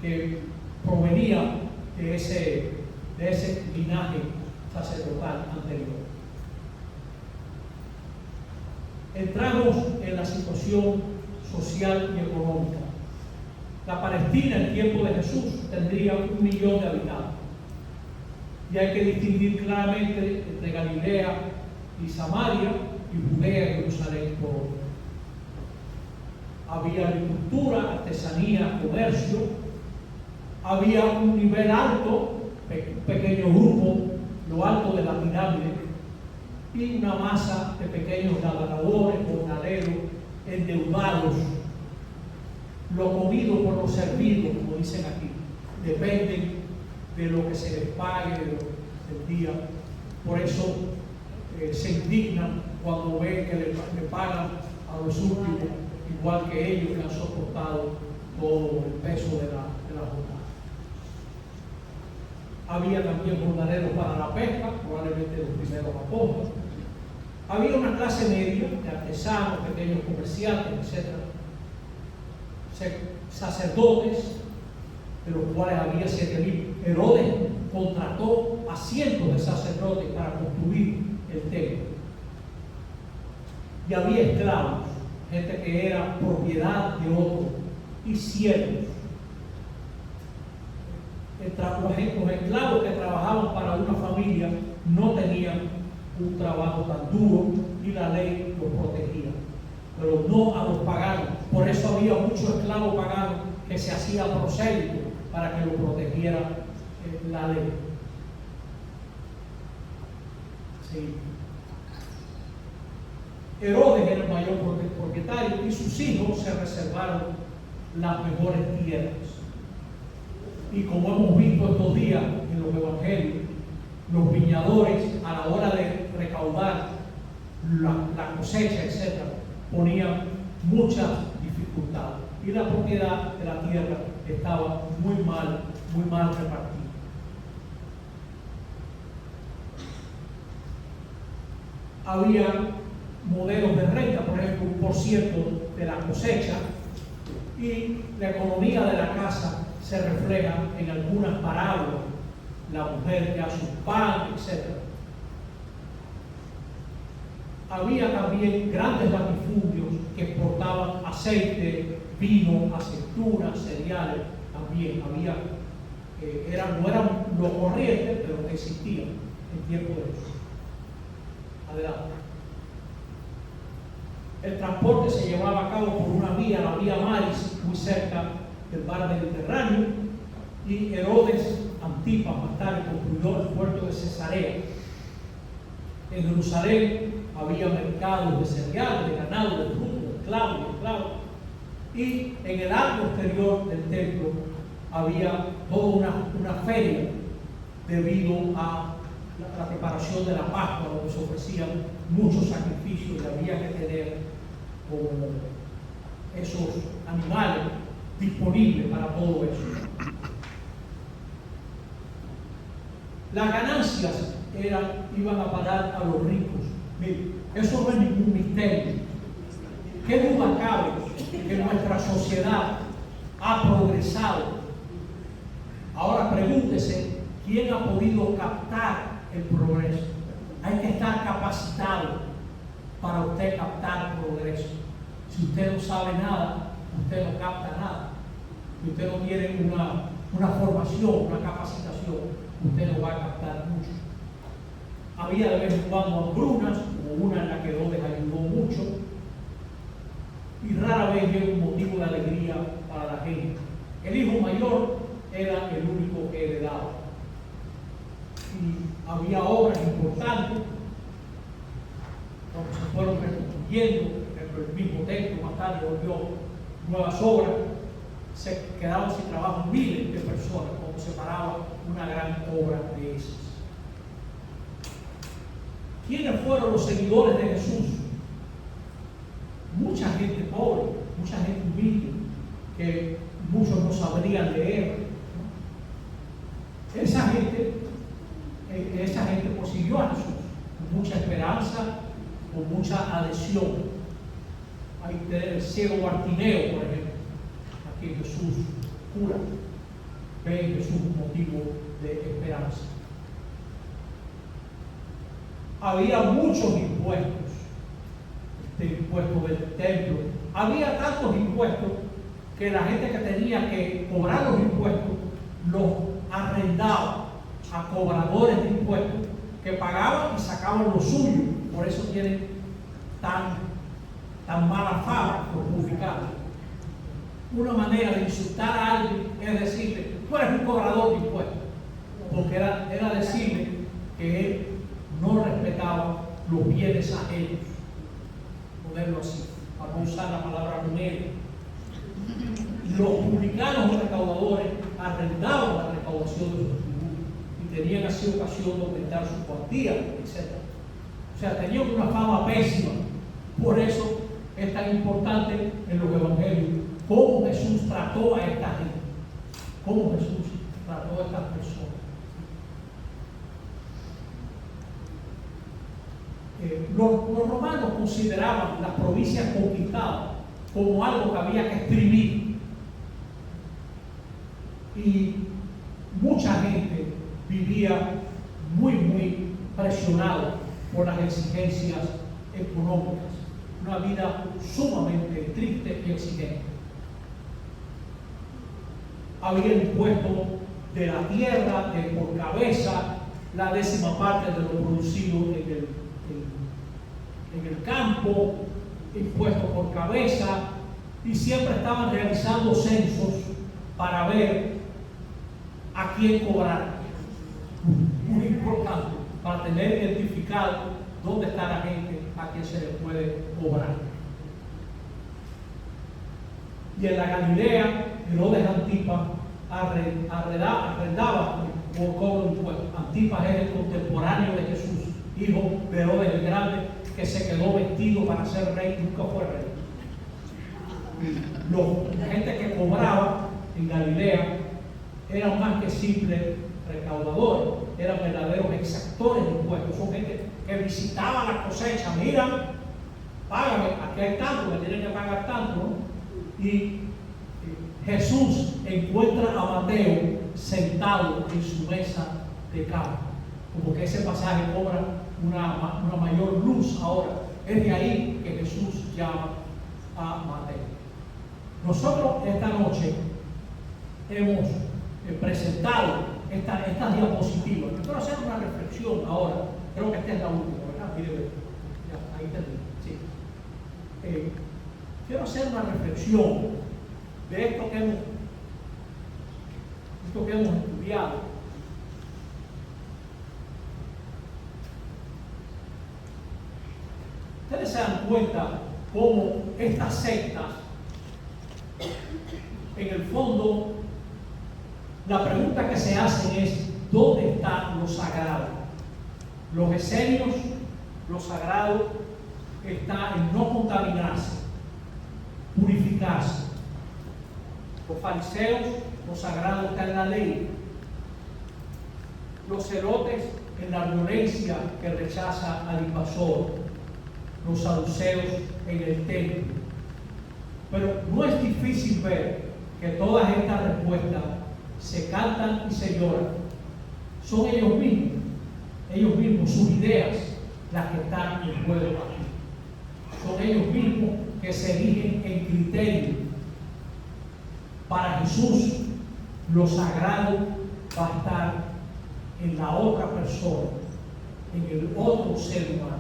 que provenían de ese linaje sacerdotal anterior. Entramos en la situación social y económica. La Palestina en tiempo de Jesús tendría 1 millón de habitantes. Y hay que distinguir claramente entre Galilea y Samaria y Judea y Jerusalén por otro. Había agricultura, artesanía, comercio. Había un nivel alto, un pequeño grupo, lo alto de la pirámide, y una masa de pequeños labradores, jornaleros, endeudados, lo comido por los servidos, como dicen aquí, dependen de lo que se les pague del día. Por eso se indignan cuando ven que le pagan a los últimos, igual que ellos que han soportado todo el peso de la jornada. Había también jornaleros para la pesca, probablemente los primeros apóstoles. Había una clase media de artesanos, pequeños comerciantes, etc. Sacerdotes, de los cuales había 7.000. Herodes contrató a cientos de sacerdotes para construir el templo. Y había esclavos, gente que era propiedad de otros, y siervos. Los esclavos que trabajaban para una familia no tenían un trabajo tan duro y la ley los protegía, pero no a los paganos. Por eso había muchos esclavos paganos que se hacía prosélito para que lo protegiera la ley. Sí. Herodes era el mayor propietario y sus hijos se reservaron las mejores tierras. Y como hemos visto estos días en los evangelios, los viñadores, a la hora de recaudar la cosecha, etc., ponían muchas dificultades. Y la propiedad de la tierra estaba muy mal repartida. Había modelos de renta, por ejemplo, 1% de la cosecha, y la economía de la casa se refleja en algunas parábolas, la mujer que hace un pan, etc. Había también grandes latifundios que exportaban aceite, vino, aceitunas, cereales, también había, no eran lo corriente, pero que existían en tiempo de Jesús. Adelante. El transporte se llevaba a cabo por una vía, la vía Maris, muy cerca del mar Mediterráneo, y Herodes Antipas más tarde construyó el puerto de Cesarea. En Jerusalén había mercados de cereales, de ganado, de frutos, de esclavos, y en el arco exterior del templo había toda una feria debido a la preparación de la Pascua, donde se ofrecían muchos sacrificios y había que tener esos animales disponibles para todo eso. Las ganancias iban a parar a los ricos. Miren, eso no es ningún misterio. ¿Qué duda cabe que nuestra sociedad ha progresado? Ahora pregúntese, ¿quién ha podido captar el progreso? Hay que estar capacitado para usted captar progreso. Si usted no sabe nada, usted no capta nada. Si usted no tiene una formación, una capacitación, usted no va a captar mucho. Había de vez en cuando hambrunas, como una en la que Herodes ayudó mucho, y rara vez era un motivo de alegría para la gente. El hijo mayor era el único que heredaba. Y había obras importantes, cuando se fueron reconstruyendo, el mismo templo más tarde volvió nuevas obras, se quedaban sin trabajo miles de personas cuando se paraba una gran obra de esas. ¿Quiénes fueron los seguidores de Jesús? mucha gente pobre, mucha gente humilde, que muchos no sabrían leer, ¿no? Esa gente pues siguió a Jesús con mucha esperanza, con mucha adhesión. Ahí tenemos el ciego Bartimeo, por ejemplo, a quien Jesús cura. Ve en Jesús un motivo de esperanza. Había muchos impuestos, impuesto del templo. Había tantos impuestos que la gente que tenía que cobrar los impuestos los arrendaba a cobradores de impuestos que pagaban y sacaban lo suyo. Por eso tienen tan mala fama por publicar. Una manera de insultar a alguien es decirle, tú eres un cobrador de impuestos, porque era decirle que él no respetaba los bienes ajenos, ponerlo así, para no usar la palabra moneda. Los publicanos o recaudadores arrendaban la recaudación de los tributos y tenían así ocasión de aumentar su cuantía, etc. O sea, tenían una fama pésima. Por eso es tan importante en los evangelios cómo Jesús trató a esta gente, cómo Jesús trató a estas personas. Los romanos consideraban las provincias conquistadas como algo que había que exprimir. Y mucha gente vivía muy presionado por las exigencias económicas. Una vida sumamente triste y exigente. Había el impuesto de la tierra, de por cabeza, la 10ª parte de lo producido en el campo, impuesto por cabeza, y siempre estaban realizando censos para ver a quién cobrar. Muy importante, para tener identificado dónde está la gente a quien se le puede cobrar. Y en la Galilea, Herodes Antipas arrendaba por cobro de impuestos. Antipas es el contemporáneo de Jesús, hijo de Herodes el Grande, que se quedó vestido para ser rey, nunca fue rey. La gente que cobraba en Galilea eran más que simples recaudadores, eran verdaderos exactores de impuestos. Son gente que visitaba la cosecha. Mira, págame, aquí hay tanto, me tienen que pagar tanto, ¿no? Y Jesús encuentra a Mateo sentado en su mesa de campo. Como que ese pasaje cobra una mayor luz ahora. Es de ahí que Jesús llama a Mateo. Nosotros esta noche hemos presentado estas diapositivas. Yo quiero hacer una reflexión ahora. Creo que esta es la última, ¿verdad? Mire, ya, ahí termino. Sí. Quiero hacer una reflexión de esto que hemos estudiado. Ustedes se dan cuenta cómo estas sectas, en el fondo, la pregunta que se hacen es: ¿dónde está lo sagrado? Los esenios, lo sagrado está en no contaminarse, purificarse. Los fariseos, lo sagrado está en la ley. Los celotes, en la violencia que rechaza al invasor. Los saduceos, en el templo. Pero no es difícil ver que todas estas respuestas se cantan y se lloran. Son ellos mismos, sus ideas, las que están en juego aquí. Son ellos mismos que se erigen en criterio. Para Jesús, lo sagrado va a estar en la otra persona, en el otro ser humano.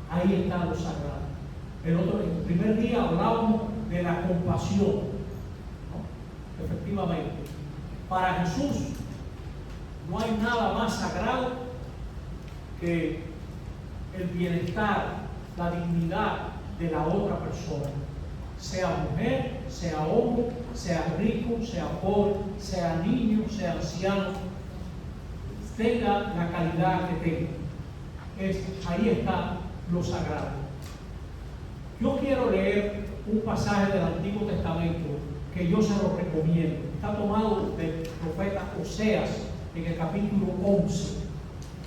Ahí está lo sagrado. En el primer día hablábamos de la compasión, ¿no? Efectivamente, para Jesús no hay nada más sagrado que el bienestar, la dignidad de la otra persona. Sea mujer, sea hombre, sea rico, sea pobre, sea niño, sea anciano, tenga la calidad que tenga. Ahí está lo sagrado. Yo quiero leer un pasaje del Antiguo Testamento que yo se lo recomiendo. Está tomado del profeta Oseas en el capítulo 11.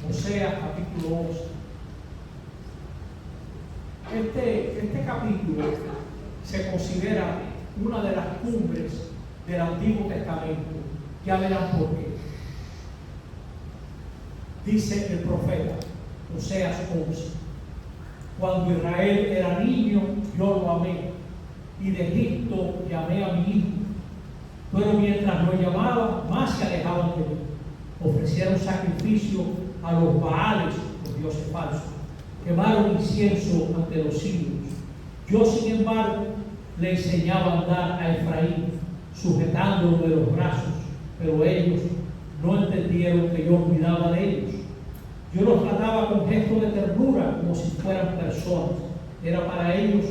Oseas capítulo 11. Este capítulo se considera una de las cumbres del Antiguo Testamento. Ya verán por qué. Dice el profeta Oseas 11: cuando Israel era niño, yo lo amé, y de Egipto llamé a mi hijo. Pero mientras lo llamaba, más se alejaban de mí. Ofrecieron sacrificio a los Baales, los dioses falsos. Quemaron incienso ante los ídolos. Yo, sin embargo, le enseñaba a andar a Efraín, sujetándolo de los brazos, pero ellos no entendieron que yo cuidaba de ellos. Yo los trataba con gestos de ternura, como si fueran personas. Era para ellos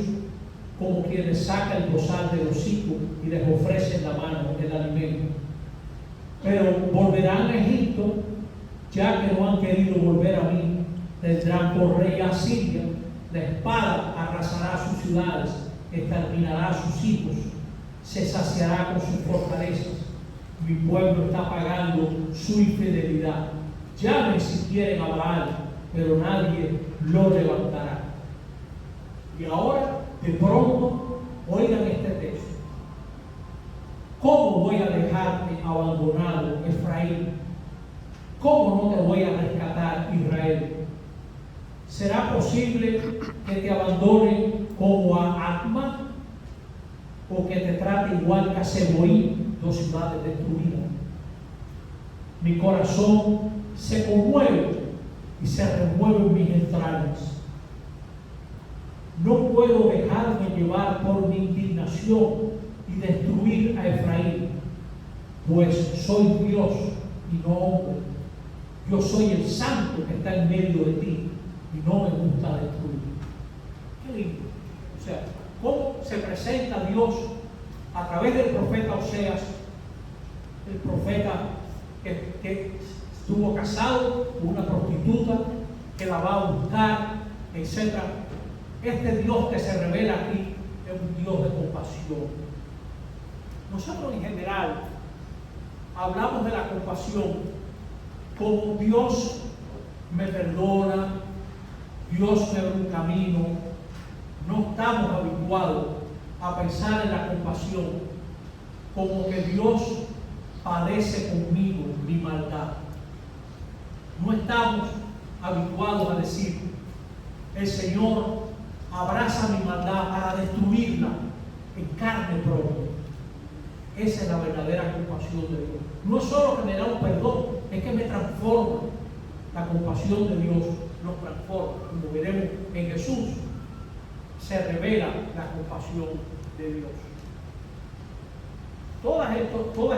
como quienes sacan el bozal del hocico y les ofrecen la mano el alimento. Pero volverán a Egipto, ya que no han querido volver a mí. Tendrán por rey a Siria, la espada arrasará sus ciudades, exterminará a sus hijos, se saciará con sus fortalezas. Mi pueblo está pagando su infidelidad. Llamen si quieren a Baal, pero nadie lo levantará. Y ahora, de pronto, oigan este texto. ¿Cómo voy a dejarte abandonado, Efraín? ¿Cómo no te voy a rescatar, Israel? ¿Será posible que te abandone como a Atma? ¿O que te trate igual que a Seboín, dos ciudades destruidas? Mi corazón se conmueve y se remueven mis entrañas. No puedo dejarme llevar por mi indignación y destruir a Efraín, pues soy Dios y no hombre. Yo soy el santo que está en medio de ti y no me gusta destruir. Qué lindo. O sea, cómo se presenta Dios a través del profeta Oseas, el profeta que estuvo casado con una prostituta, que la va a buscar, etc. Este Dios que se revela aquí es un Dios de compasión. Nosotros en general hablamos de la compasión como Dios me perdona, Dios me abre un camino. No estamos habituados a pensar en la compasión como que Dios padece conmigo mi maldad. No estamos habituados a decir, el Señor abraza mi maldad para destruirla en carne propia. Esa es la verdadera compasión de Dios. No es solo que me da un perdón, es que me transforma. La compasión de Dios nos transforma. Como veremos en Jesús, se revela la compasión de Dios. Todas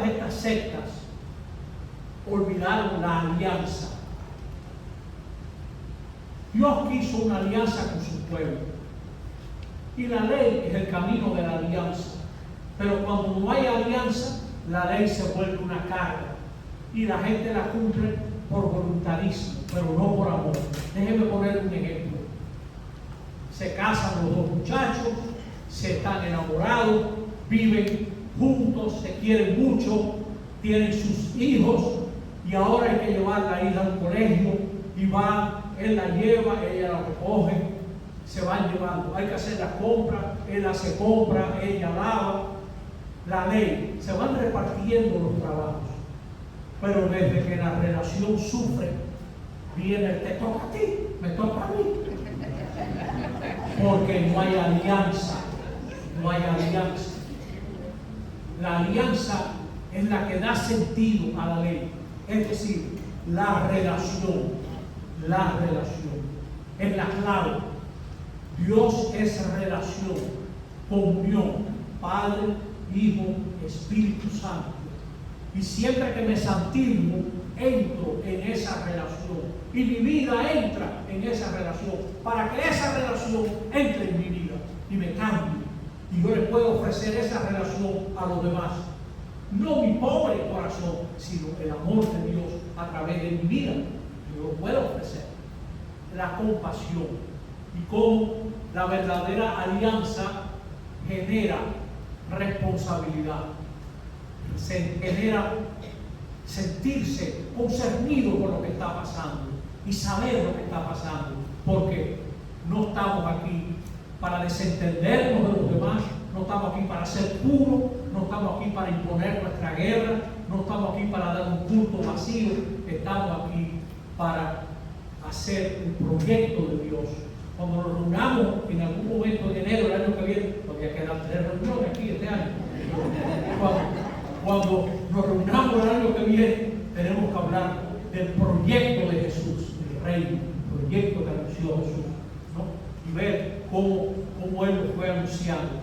estas sectas olvidaron la alianza. Dios quiso una alianza con su pueblo. Y la ley es el camino de la alianza. Pero cuando no hay alianza, la ley se vuelve una carga. Y la gente la cumple por voluntarismo, pero no por amor. Déjenme poner un ejemplo. Se casan los dos muchachos, se están enamorados, viven juntos, se quieren mucho, tienen sus hijos, y ahora hay que llevar a la hija al colegio, y va, él la lleva, ella la recoge, se van llevando. Hay que hacer la compra, él hace compra, ella lava. La ley, se van repartiendo los trabajos. Pero desde que la relación sufre, viene el te toca a ti, me toca a mí. Porque no hay alianza, no hay alianza. La alianza es la que da sentido a la ley. Es decir, la relación es la clave. Dios es relación, comunión, Padre, Hijo, Espíritu Santo. Y siempre que me santifico, entro en esa relación. Y mi vida entra en esa relación. Para que esa relación entre en mi vida y me cambie. Y yo le puedo ofrecer esa relación a los demás. No mi pobre corazón, sino el amor de Dios a través de mi vida. Yo lo puedo ofrecer. La compasión. Y cómo la verdadera alianza genera responsabilidad, se genera sentirse concernido por lo que está pasando y saber lo que está pasando, porque no estamos aquí para desentendernos de los demás, no estamos aquí para ser puros, no estamos aquí para imponer nuestra guerra, no estamos aquí para dar un culto vacío, estamos aquí para hacer un proyecto de Dios. Cuando nos reunamos en algún momento de enero del año que viene, todavía quedan 3 reuniones aquí este año, cuando nos reunamos el año que viene, tenemos que hablar del proyecto de Jesús, del reino, el proyecto que anunció Jesús, ¿no? Y ver cómo Él lo fue anunciando.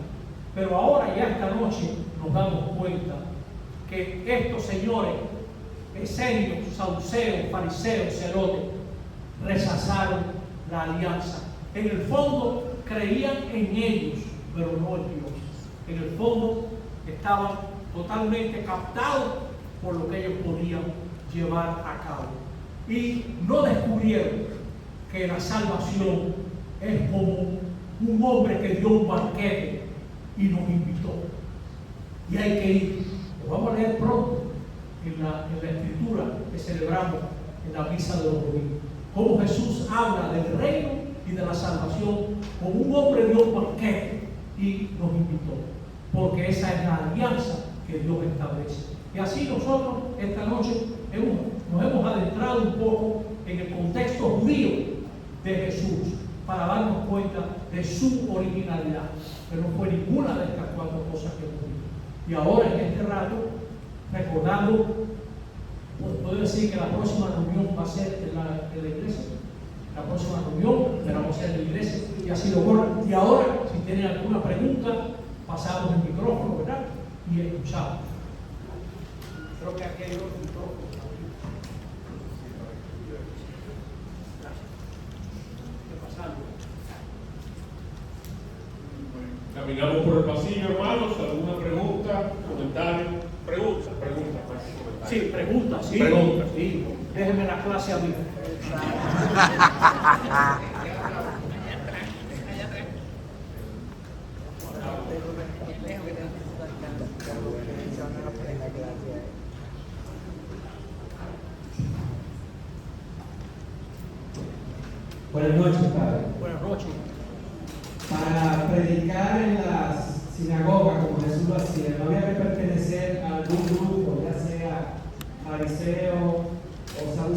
Pero ahora, ya esta noche, nos damos cuenta que estos señores, esenios, saduceos, fariseos, celotes, rechazaron la alianza. En el fondo creían en ellos, pero no en Dios. En el fondo estaban totalmente captados por lo que ellos podían llevar a cabo. Y no descubrieron que la salvación es como un hombre que dio un banquete y nos invitó. Y hay que ir. Lo vamos a leer pronto en la escritura que celebramos en la misa de los domingos. Cómo Jesús habla del reino y de la salvación como un hombre dio un banquete y nos invitó. Porque esa es la alianza que Dios establece. Y así nosotros esta noche nos hemos adentrado un poco en el contexto judío de Jesús para darnos cuenta de su originalidad, que no fue ninguna de estas 4 cosas que hemos visto. Y ahora en este rato, recordando, pues puedo decir que la próxima reunión va a ser en la iglesia. La próxima reunión la vamos a hacer en la iglesia y así lo borran. Y ahora, si tienen alguna pregunta, pasamos el micrófono, ¿verdad? Y escuchamos. Creo que aquí hay otro micrófono. Caminamos por el pasillo, hermanos. ¿Alguna pregunta, comentario? Pregunta. Sí, preguntas, sí. Preguntas. Sí. Déjenme la clase a mí. Buenas noches, Padre. Buenas noches. Para predicar en las sinagogas, como Jesús lo hacía, no había que pertenecer a algún grupo, ya sea fariseo o saduceo.